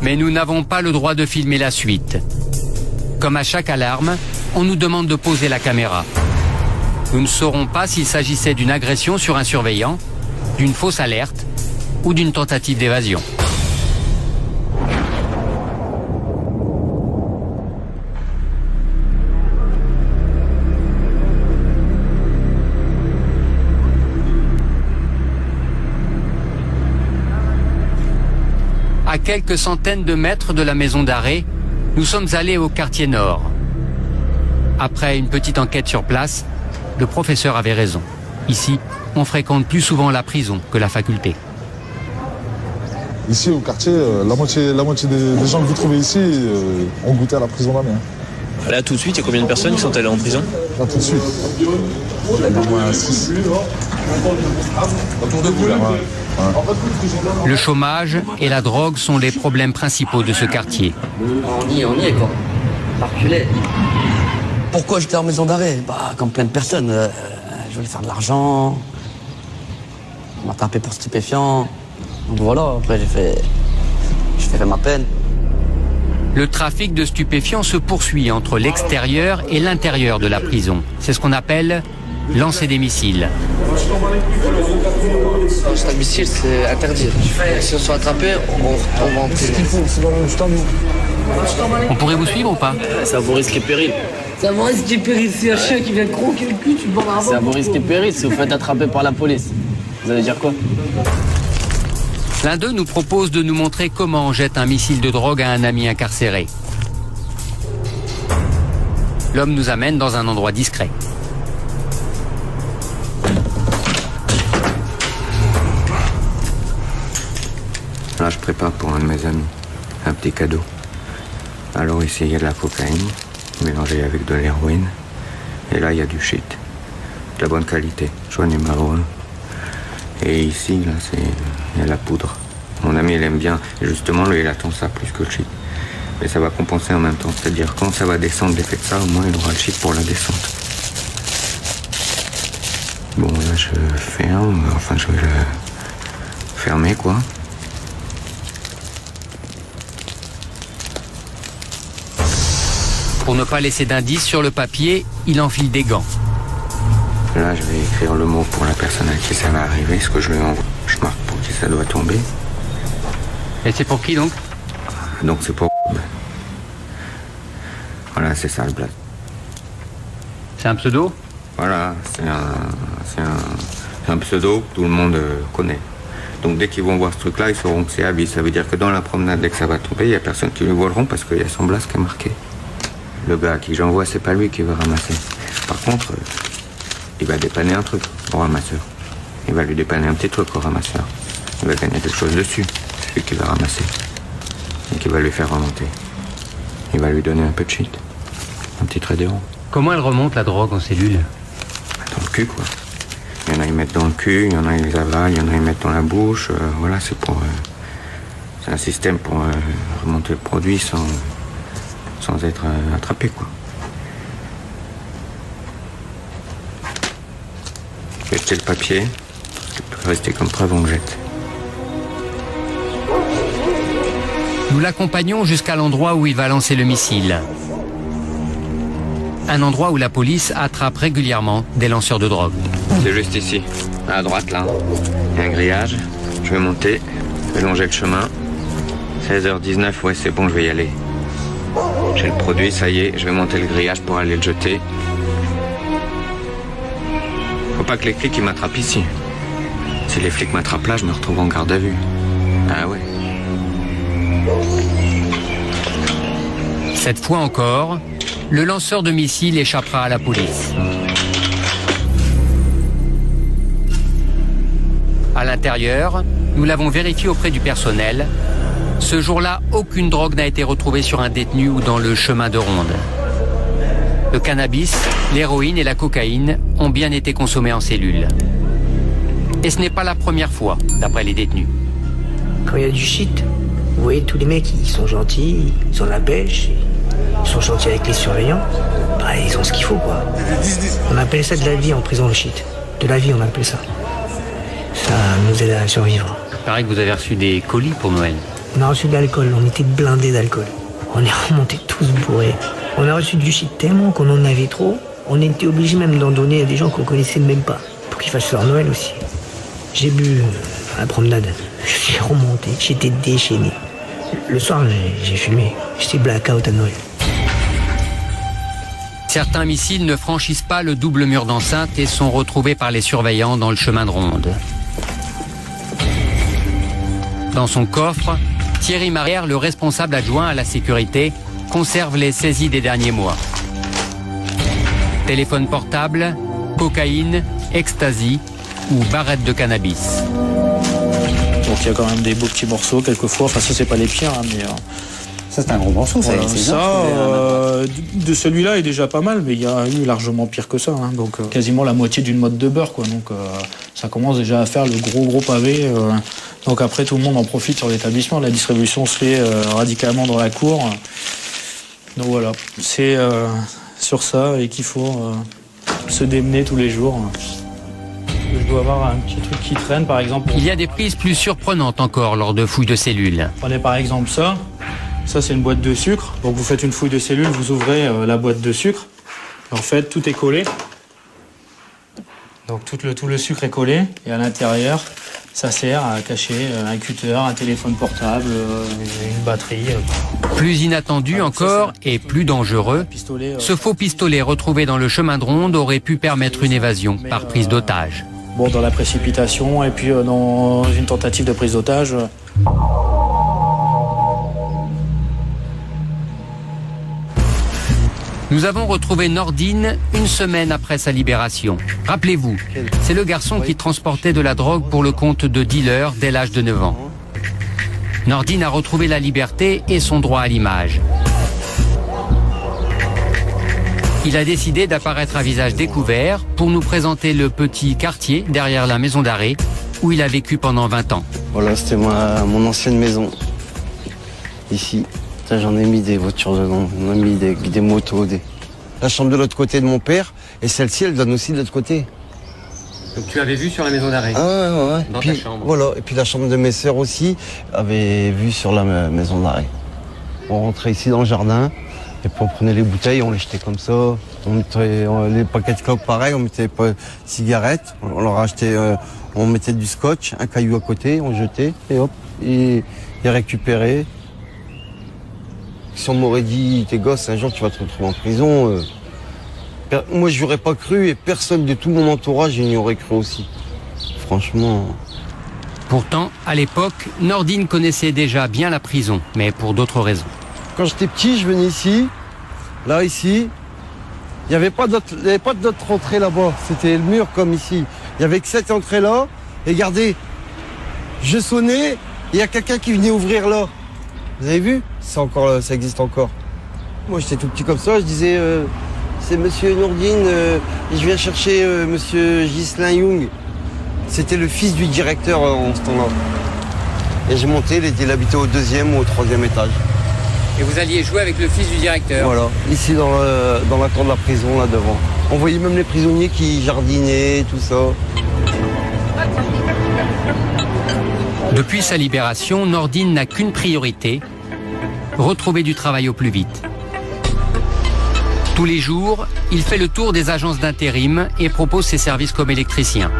Mais nous n'avons pas le droit de filmer la suite. Comme à chaque alarme, on nous demande de poser la caméra. Nous ne saurons pas s'il s'agissait d'une agression sur un surveillant, d'une fausse alerte ou d'une tentative d'évasion. À quelques centaines de mètres de la maison d'arrêt, nous sommes allés au quartier nord. Après une petite enquête sur place, le professeur avait raison. Ici, on fréquente plus souvent la prison que la faculté. Ici, au quartier, la moitié des gens que vous trouvez ici ont goûté à la prison d'Amiens. Là, tout de suite, il y a combien de personnes qui sont allées en prison? Là, tout de suite. Il y en a au moins 6. Autour de vous, là. Ouais. Le chômage et la drogue sont les problèmes principaux de ce quartier. On y est quoi. Parculé. Pourquoi j'étais en maison d'arrêt? Bah, comme plein de personnes. Je voulais faire de l'argent. On m'a tapé pour stupéfiant. Donc voilà, après j'ai fait ma peine. Le trafic de stupéfiants se poursuit entre l'extérieur et l'intérieur de la prison. C'est ce qu'on appelle lancer des missiles. Lancer un missile, c'est interdit. Si on se fait attraper, on va en prison. On pourrait vous suivre ou pas? C'est à vos risques et périls. C'est à vos risques et périls. Si un chien qui vient croquer le cul, tu le bordes avant. C'est à vos risques et périls si vous faites attraper par la police. Vous allez dire quoi? L'un d'eux nous propose de nous montrer comment on jette un missile de drogue à un ami incarcéré. L'homme nous amène dans un endroit discret. Là, je prépare pour un de mes amis un petit cadeau. Alors ici, il y a de la cocaïne mélangée avec de l'héroïne. Et là, il y a du shit. De la bonne qualité, choix numéro 1. Et ici, là, il y a la poudre. Mon ami, il aime bien. Et justement, lui, il attend ça plus que le shit. Mais ça va compenser en même temps. C'est-à-dire, quand ça va descendre l'effet de ça, au moins, il aura le shit pour la descente. Bon, là, je ferme. Enfin, je vais le fermer, quoi. Pour ne pas laisser d'indices sur le papier, il enfile des gants. Là, je vais écrire le mot pour la personne à qui ça va arriver, ce que je lui envoie. Je marque pour qui ça doit tomber. Et c'est pour qui donc? Donc c'est pour... Voilà, c'est ça le blaze. C'est un pseudo? Voilà, c'est un pseudo que tout le monde connaît. Donc dès qu'ils vont voir ce truc-là, ils sauront que c'est Abi. Ça veut dire que dans la promenade, dès que ça va tomber, il n'y a personne qui le voleront parce qu'il y a son blaze qui est marqué. Le gars à qui j'envoie, c'est pas lui qui va ramasser. Par contre, il va dépanner un truc au ramasseur. Il va lui dépanner un petit truc au ramasseur. Il va gagner quelque chose dessus, celui qui va ramasser. Et qui va lui faire remonter. Il va lui donner un peu de shit. Un petit trait d'héros. Comment elle remonte la drogue en cellule? Dans le cul, quoi. Il y en a, ils mettent dans le cul, il y en a, ils les avalent, il y en a, ils mettent dans la bouche. Voilà, c'est pour... c'est un système pour remonter le produit sans être attrapé, quoi. Je vais jeter le papier, parce qu'il peut rester comme preuve, on le jette. Nous l'accompagnons jusqu'à l'endroit où il va lancer le missile. Un endroit où la police attrape régulièrement des lanceurs de drogue. C'est juste ici, à droite là. Il y a un grillage. Je vais monter, je vais longer le chemin. 16h19, ouais c'est bon, je vais y aller. J'ai le produit, ça y est, je vais monter le grillage pour aller le jeter. Faut pas que les flics ils m'attrapent ici. Si les flics m'attrapent là, je me retrouve en garde à vue. Ah ouais. Cette fois encore, le lanceur de missiles échappera à la police. À l'intérieur, nous l'avons vérifié auprès du personnel. Ce jour-là, aucune drogue n'a été retrouvée sur un détenu ou dans le chemin de ronde. Le cannabis, l'héroïne et la cocaïne ont bien été consommés en cellule. Et ce n'est pas la première fois, d'après les détenus. Quand il y a du shit, vous voyez, tous les mecs, ils sont gentils, ils ont la pêche, ils sont gentils avec les surveillants. Bah, ils ont ce qu'il faut, quoi. On appelle ça de la vie en prison, le shit. De la vie, on appelle ça. Ça nous aide à survivre. Il paraît que vous avez reçu des colis pour Noël. On a reçu de l'alcool, on était blindés d'alcool. On est remontés tous bourrés. On a reçu du shit tellement qu'on en avait trop. On était obligés même d'en donner à des gens qu'on connaissait même pas, pour qu'ils fassent leur Noël aussi. J'ai bu à la promenade. Je suis remonté, j'étais déchaîné. Le soir, j'ai fumé. J'étais blackout à Noël. Certains missiles ne franchissent pas le double mur d'enceinte et sont retrouvés par les surveillants dans le chemin de ronde. Dans son coffre, Thierry Marière, le responsable adjoint à la sécurité, conserve les saisies des derniers mois. Téléphone portable, cocaïne, ecstasy ou barrette de cannabis. Donc il y a quand même des beaux petits morceaux quelquefois, enfin ça c'est pas les pires, hein, mais... Ça c'est un gros morceau, voilà, ça de celui-là est déjà pas mal, mais il y a eu largement pire que ça, hein, donc quasiment la moitié d'une motte de beurre, quoi, donc ça commence déjà à faire le gros pavé, donc après tout le monde en profite sur l'établissement, la distribution se fait radicalement dans la cour, donc voilà, c'est sur ça et qu'il faut se démener tous les jours. Je dois avoir un petit truc qui traîne, par exemple. Il y a des prises plus surprenantes encore lors de fouilles de cellules. Prenez par exemple ça. Ça, c'est une boîte de sucre. Donc, vous faites une fouille de cellule, vous ouvrez la boîte de sucre. En fait, tout est collé. Donc, tout le sucre est collé. Et à l'intérieur, ça sert à cacher un cutter, un téléphone portable, une batterie. Plus inattendu encore et plus dangereux, ce faux pistolet retrouvé dans le chemin de ronde aurait pu permettre une évasion par prise d'otage. Bon, dans la précipitation et puis dans une tentative de prise d'otage. Nous avons retrouvé Nordine une semaine après sa libération. Rappelez-vous, c'est le garçon qui transportait de la drogue pour le compte de dealers dès l'âge de 9 ans. Nordine a retrouvé la liberté et son droit à l'image. Il a décidé d'apparaître à visage découvert pour nous présenter le petit quartier derrière la maison d'arrêt où il a vécu pendant 20 ans. Voilà, c'était mon ancienne maison, ici. J'en ai mis des voitures dedans, j'en ai mis des motos. La chambre de l'autre côté de mon père, et celle-ci, elle donne aussi de l'autre côté. Donc tu avais vu sur la maison d'arrêt? Ah ouais. Dans puis, ta chambre. Voilà, et puis la chambre de mes sœurs aussi avait vu sur la maison d'arrêt. On rentrait ici dans le jardin, et puis on prenait les bouteilles, on les jetait comme ça. On mettait les paquets de clopes pareil, on mettait pas de cigarettes, on leur achetait, on mettait du scotch, un caillou à côté, on jetait, et hop, et récupérait. Si on m'aurait dit, t'es gosse, un jour tu vas te retrouver en prison, moi j'aurais pas cru et personne de tout mon entourage n'y aurait cru aussi. Franchement. Pourtant, à l'époque, Nordine connaissait déjà bien la prison, mais pour d'autres raisons. Quand j'étais petit, je venais ici, là, ici. Il n'y avait pas d'autre entrée là-bas. C'était le mur comme ici. Il n'y avait que cette entrée-là. Et regardez, je sonnais, il y a quelqu'un qui venait ouvrir là. Vous avez vu? Ça existe encore. Moi, j'étais tout petit comme ça, je disais, c'est monsieur Nordine, je viens chercher monsieur Ghislain Young. C'était le fils du directeur en ce temps-là. Et j'ai monté, il habitait au 2e ou au 3e étage. Et vous alliez jouer avec le fils du directeur? Voilà, ici dans la cour de la prison, là devant. On voyait même les prisonniers qui jardinaient, tout ça. Depuis sa libération, Nordine n'a qu'une priorité, retrouver du travail au plus vite. Tous les jours, il fait le tour des agences d'intérim et propose ses services comme électricien.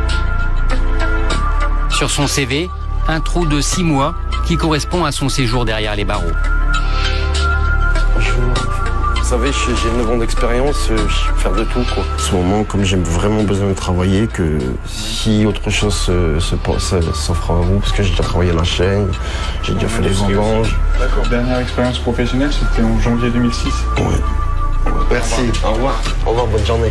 Sur son CV, un trou de 6 mois qui correspond à son séjour derrière les barreaux. Vous savez, j'ai 9 ans d'expérience, je sais faire de tout, quoi. En ce moment, comme j'ai vraiment besoin de travailler, que si autre chose s'offre à vous, parce que j'ai déjà travaillé à la chaîne, j'ai déjà fait les vendanges. D'accord. Dernière expérience professionnelle, c'était en janvier 2006. Ouais. Merci. Au revoir. Au revoir, bonne journée.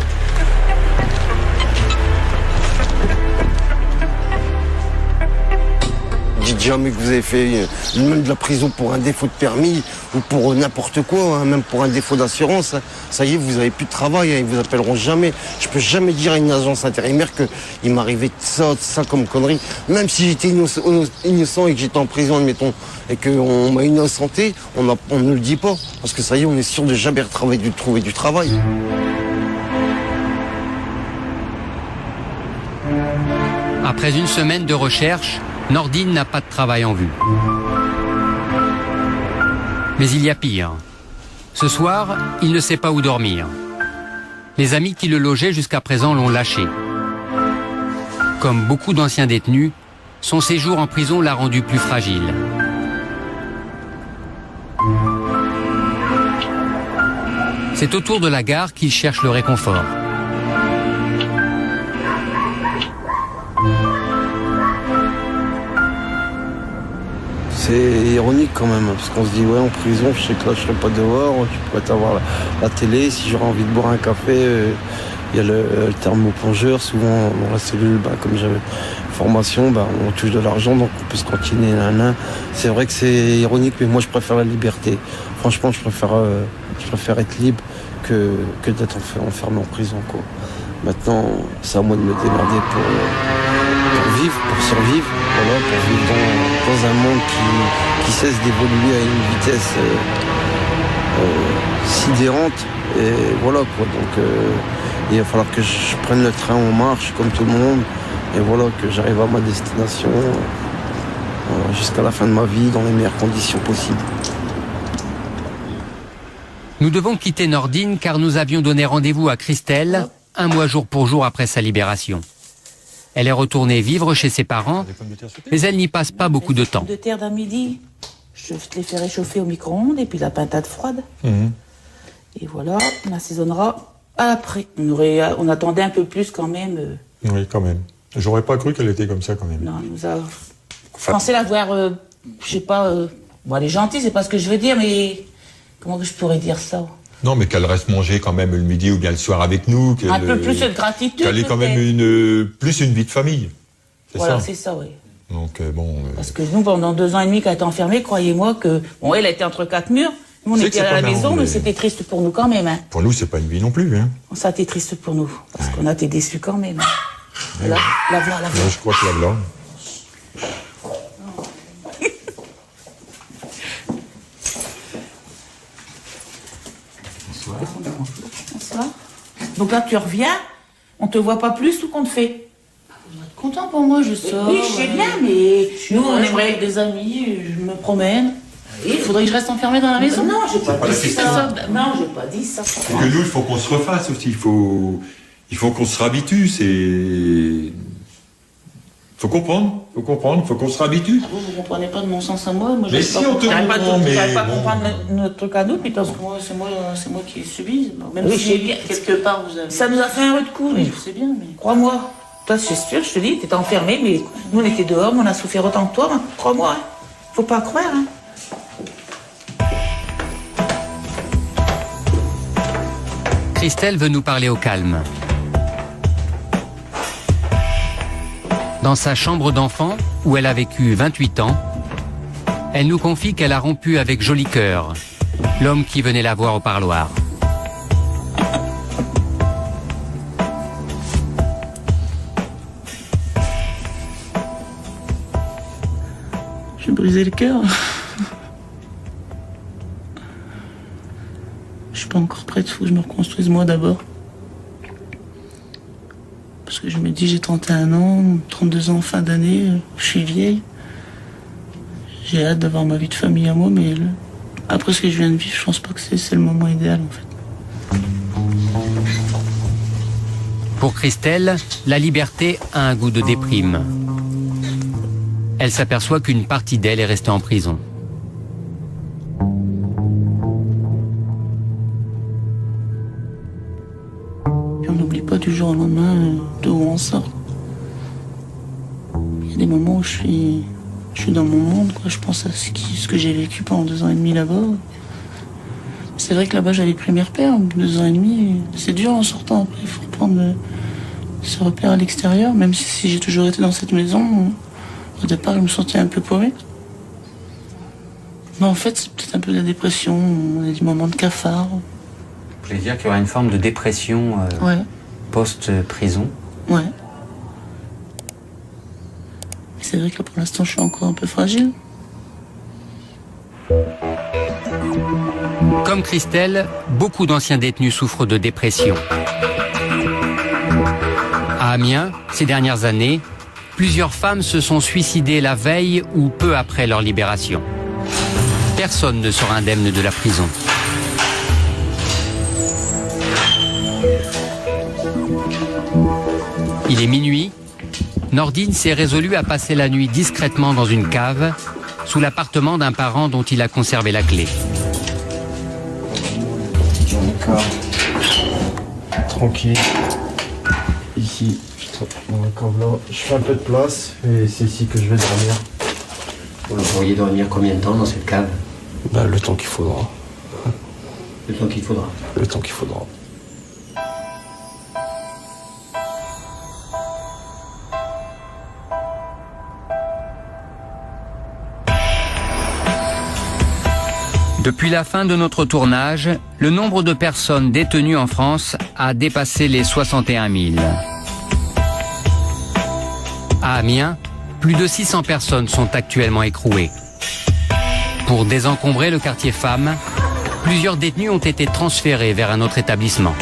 Dites jamais que vous avez fait même de la prison pour un défaut de permis ou pour n'importe quoi, hein, même pour un défaut d'assurance. Hein. Ça y est, vous n'avez plus de travail, hein, ils vous appelleront jamais. Je peux jamais dire à une agence intérimaire qu'il m'arrivait ça comme connerie. Même si j'étais innocent et que j'étais en prison, admettons, et qu'on m'a innocenté, on ne le dit pas. Parce que ça y est, on est sûr de jamais trouver du travail. Après une semaine de recherche, Nordine n'a pas de travail en vue. Mais il y a pire. Ce soir, il ne sait pas où dormir. Les amis qui le logeaient jusqu'à présent l'ont lâché. Comme beaucoup d'anciens détenus, son séjour en prison l'a rendu plus fragile. C'est autour de la gare qu'il cherche le réconfort. C'est ironique quand même, parce qu'on se dit, ouais, en prison, je sais que là, je serai pas dehors, tu pourrais avoir la télé, si j'aurais envie de boire un café, il y a le thermoplongeur, souvent dans la cellule, comme j'avais formation, on touche de l'argent, donc on peut se cantiner, C'est vrai que c'est ironique, mais moi, je préfère la liberté. Franchement, je préfère être libre que d'être enfermé en prison, quoi. Maintenant, c'est à moi de me démerder pour vivre, pour survivre, voilà, pour vivre dans un monde qui cesse d'évoluer à une vitesse sidérante. Et voilà, quoi. Donc il va falloir que je prenne le train en marche comme tout le monde. Et voilà, que j'arrive à ma destination jusqu'à la fin de ma vie dans les meilleures conditions possibles. Nous devons quitter Nordine car nous avions donné rendez-vous à Christelle 1 mois jour pour jour après sa libération. Elle est retournée vivre chez ses parents, mais elle n'y passe pas beaucoup de temps. De terre d'un midi, je te les fais réchauffer au micro-ondes et puis la pintade froide. Et voilà, on assaisonnera après. On attendait un peu plus quand même. Oui, quand même. J'aurais pas cru qu'elle était comme ça quand même. Non, elle nous a pensé la voir, je sais pas, bon, elle est gentille, c'est pas ce que je veux dire, mais comment que je pourrais dire ça? Non, mais qu'elle reste manger quand même le midi ou bien le soir avec nous. Un peu plus de gratitude. Qu'elle ait quand même plus une vie de famille. Voilà, c'est ça, oui. Donc bon. Parce que nous, pendant 2 ans et demi qu'elle était enfermée, croyez-moi que bon, elle était entre 4 murs. Nous, on était à la maison, mais c'était triste pour nous quand même. Hein. Pour nous, c'est pas une vie non plus. Hein. Ça a été triste pour nous, parce qu'on a été déçus quand même. Là, la voilà. Je crois que la voilà. Bonsoir. Donc là, tu reviens, on te voit pas plus, tout qu'on te fait. Vous êtes content pour moi, je sors. Oui, je sais bien, mais nous, on aimerait être des amis, je me promène. Il faudrait que je reste enfermée dans la maison. Non, j'ai pas dit ça. Non, j'ai pas dit ça. Et que nous, il faut qu'on se refasse aussi. Il faut qu'on se réhabitue. Faut comprendre, il faut qu'on se réhabitue. Ah, vous comprenez pas de mon sens à moi. Mais si on te comprend, mais j'arrive pas à comprendre notre truc à nous, puis parce que moi, c'est moi qui ai subi. Même oui, si bien, quelque part, vous avez... Ça nous a fait un rude coup, oui, je sais bien, mais crois-moi. Toi, c'est sûr, je te dis, t'étais enfermé, mais nous, on était dehors, mais on a souffert autant que toi, hein. Crois-moi, hein. Faut pas croire, hein. Christelle veut nous parler au calme. Dans sa chambre d'enfant, où elle a vécu 28 ans, elle nous confie qu'elle a rompu avec Joli Cœur, l'homme qui venait la voir au parloir. J'ai brisé le cœur. Je suis pas encore prête, faut que je me reconstruise moi d'abord. Parce que je me dis, j'ai 31 ans, 32 ans fin d'année, je suis vieille. J'ai hâte d'avoir ma vie de famille à moi, mais Après ce que je viens de vivre, je pense pas que c'est le moment idéal en fait. Pour Christelle, la liberté a un goût de déprime. Elle s'aperçoit qu'une partie d'elle est restée en prison. Et on n'oublie pas du jour au lendemain d'où on sort. Il y a des moments où je suis dans mon monde, quoi. Je pense à ce que j'ai vécu pendant 2 ans et demi là-bas. C'est vrai que là-bas j'avais pris mes repères, 2 ans et demi. C'est dur en sortant après, il faut reprendre ce repère à l'extérieur, même si j'ai toujours été dans cette maison. Au départ, je me sentais un peu paumé. Mais en fait, c'est peut-être un peu de la dépression, on a des moments de cafard. Vous voulez dire qu'il y aura une forme de dépression Ouais. post-prison? Ouais. Mais c'est vrai que là, pour l'instant, je suis encore un peu fragile. Comme Christelle, beaucoup d'anciens détenus souffrent de dépression. À Amiens, ces dernières années, plusieurs femmes se sont suicidées la veille ou peu après leur libération. Personne ne sera indemne de la prison. Il est minuit. Nordine s'est résolu à passer la nuit discrètement dans une cave, sous l'appartement d'un parent dont il a conservé la clé. D'accord. Tranquille. Ici, dans la cave là, je fais un peu de place et c'est ici que je vais dormir. Vous pourriez dormir combien de temps dans cette cave? Bah, le temps qu'il faudra. Le temps qu'il faudra. Le temps qu'il faudra. Depuis la fin de notre tournage, le nombre de personnes détenues en France a dépassé les 61 000. À Amiens, plus de 600 personnes sont actuellement écrouées. Pour désencombrer le quartier femmes, plusieurs détenus ont été transférés vers un autre établissement.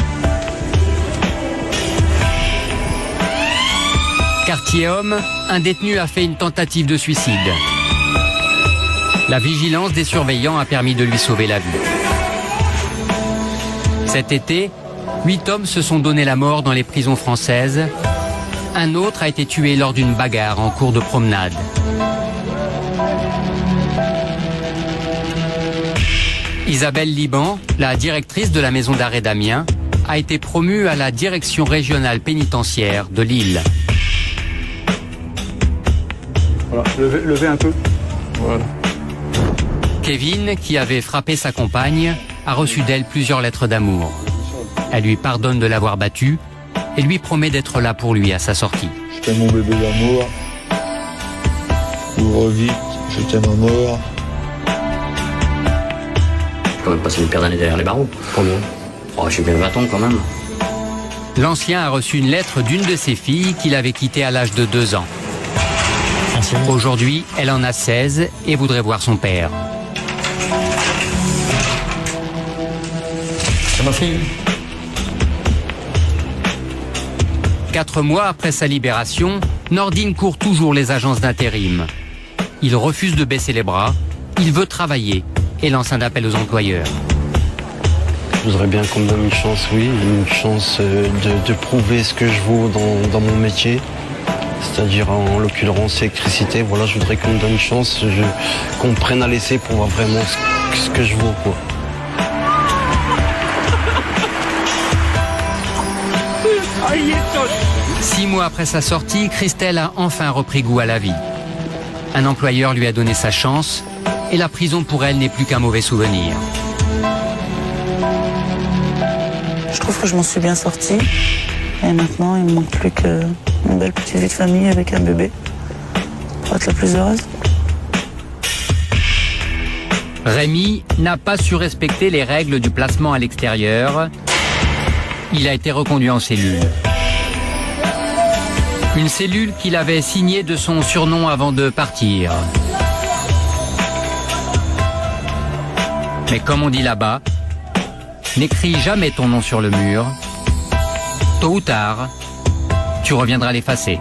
Quartier homme, un détenu a fait une tentative de suicide. La vigilance des surveillants a permis de lui sauver la vie. Cet été, 8 hommes se sont donné la mort dans les prisons françaises. Un autre a été tué lors d'une bagarre en cours de promenade. Isabelle Liban, la directrice de la maison d'arrêt d'Amiens, a été promue à la direction régionale pénitentiaire de Lille. Voilà, levez un peu. Voilà. Kevin, qui avait frappé sa compagne, a reçu d'elle plusieurs lettres d'amour. Elle lui pardonne de l'avoir battu et lui promet d'être là pour lui à sa sortie. Je t'aime mon bébé d'amour. Ouvre vite, je t'aime à mort. J'ai quand même passé une paire d'années derrière les barreaux. Combien? Oh, je suis bien 20 ans quand même. L'ancien a reçu une lettre d'une de ses filles qu'il avait quittée à l'âge de 2 ans. Aujourd'hui, elle en a 16 et voudrait voir son père. C'est ma fille. 4 mois après sa libération, Nordine court toujours les agences d'intérim. Il refuse de baisser les bras, il veut travailler et lance un appel aux employeurs. Je voudrais bien qu'on me donne une chance, oui, une chance de prouver ce que je vaux dans mon métier. C'est-à-dire en l'occurrence électricité, voilà, je voudrais qu'on me donne une chance, qu'on me prenne à l'essai pour voir vraiment ce que je vaux, quoi. Six mois après sa sortie, Christelle a enfin repris goût à la vie. Un employeur lui a donné sa chance et la prison pour elle n'est plus qu'un mauvais souvenir. Je trouve que je m'en suis bien sortie. Et maintenant, il me manque plus qu'une belle petite vie de famille avec un bébé pour être la plus heureuse. Rémi n'a pas su respecter les règles du placement à l'extérieur. Il a été reconduit en cellule. Une cellule qu'il avait signée de son surnom avant de partir. Mais comme on dit là-bas, n'écris jamais ton nom sur le mur. Tôt ou tard, tu reviendras l'effacer.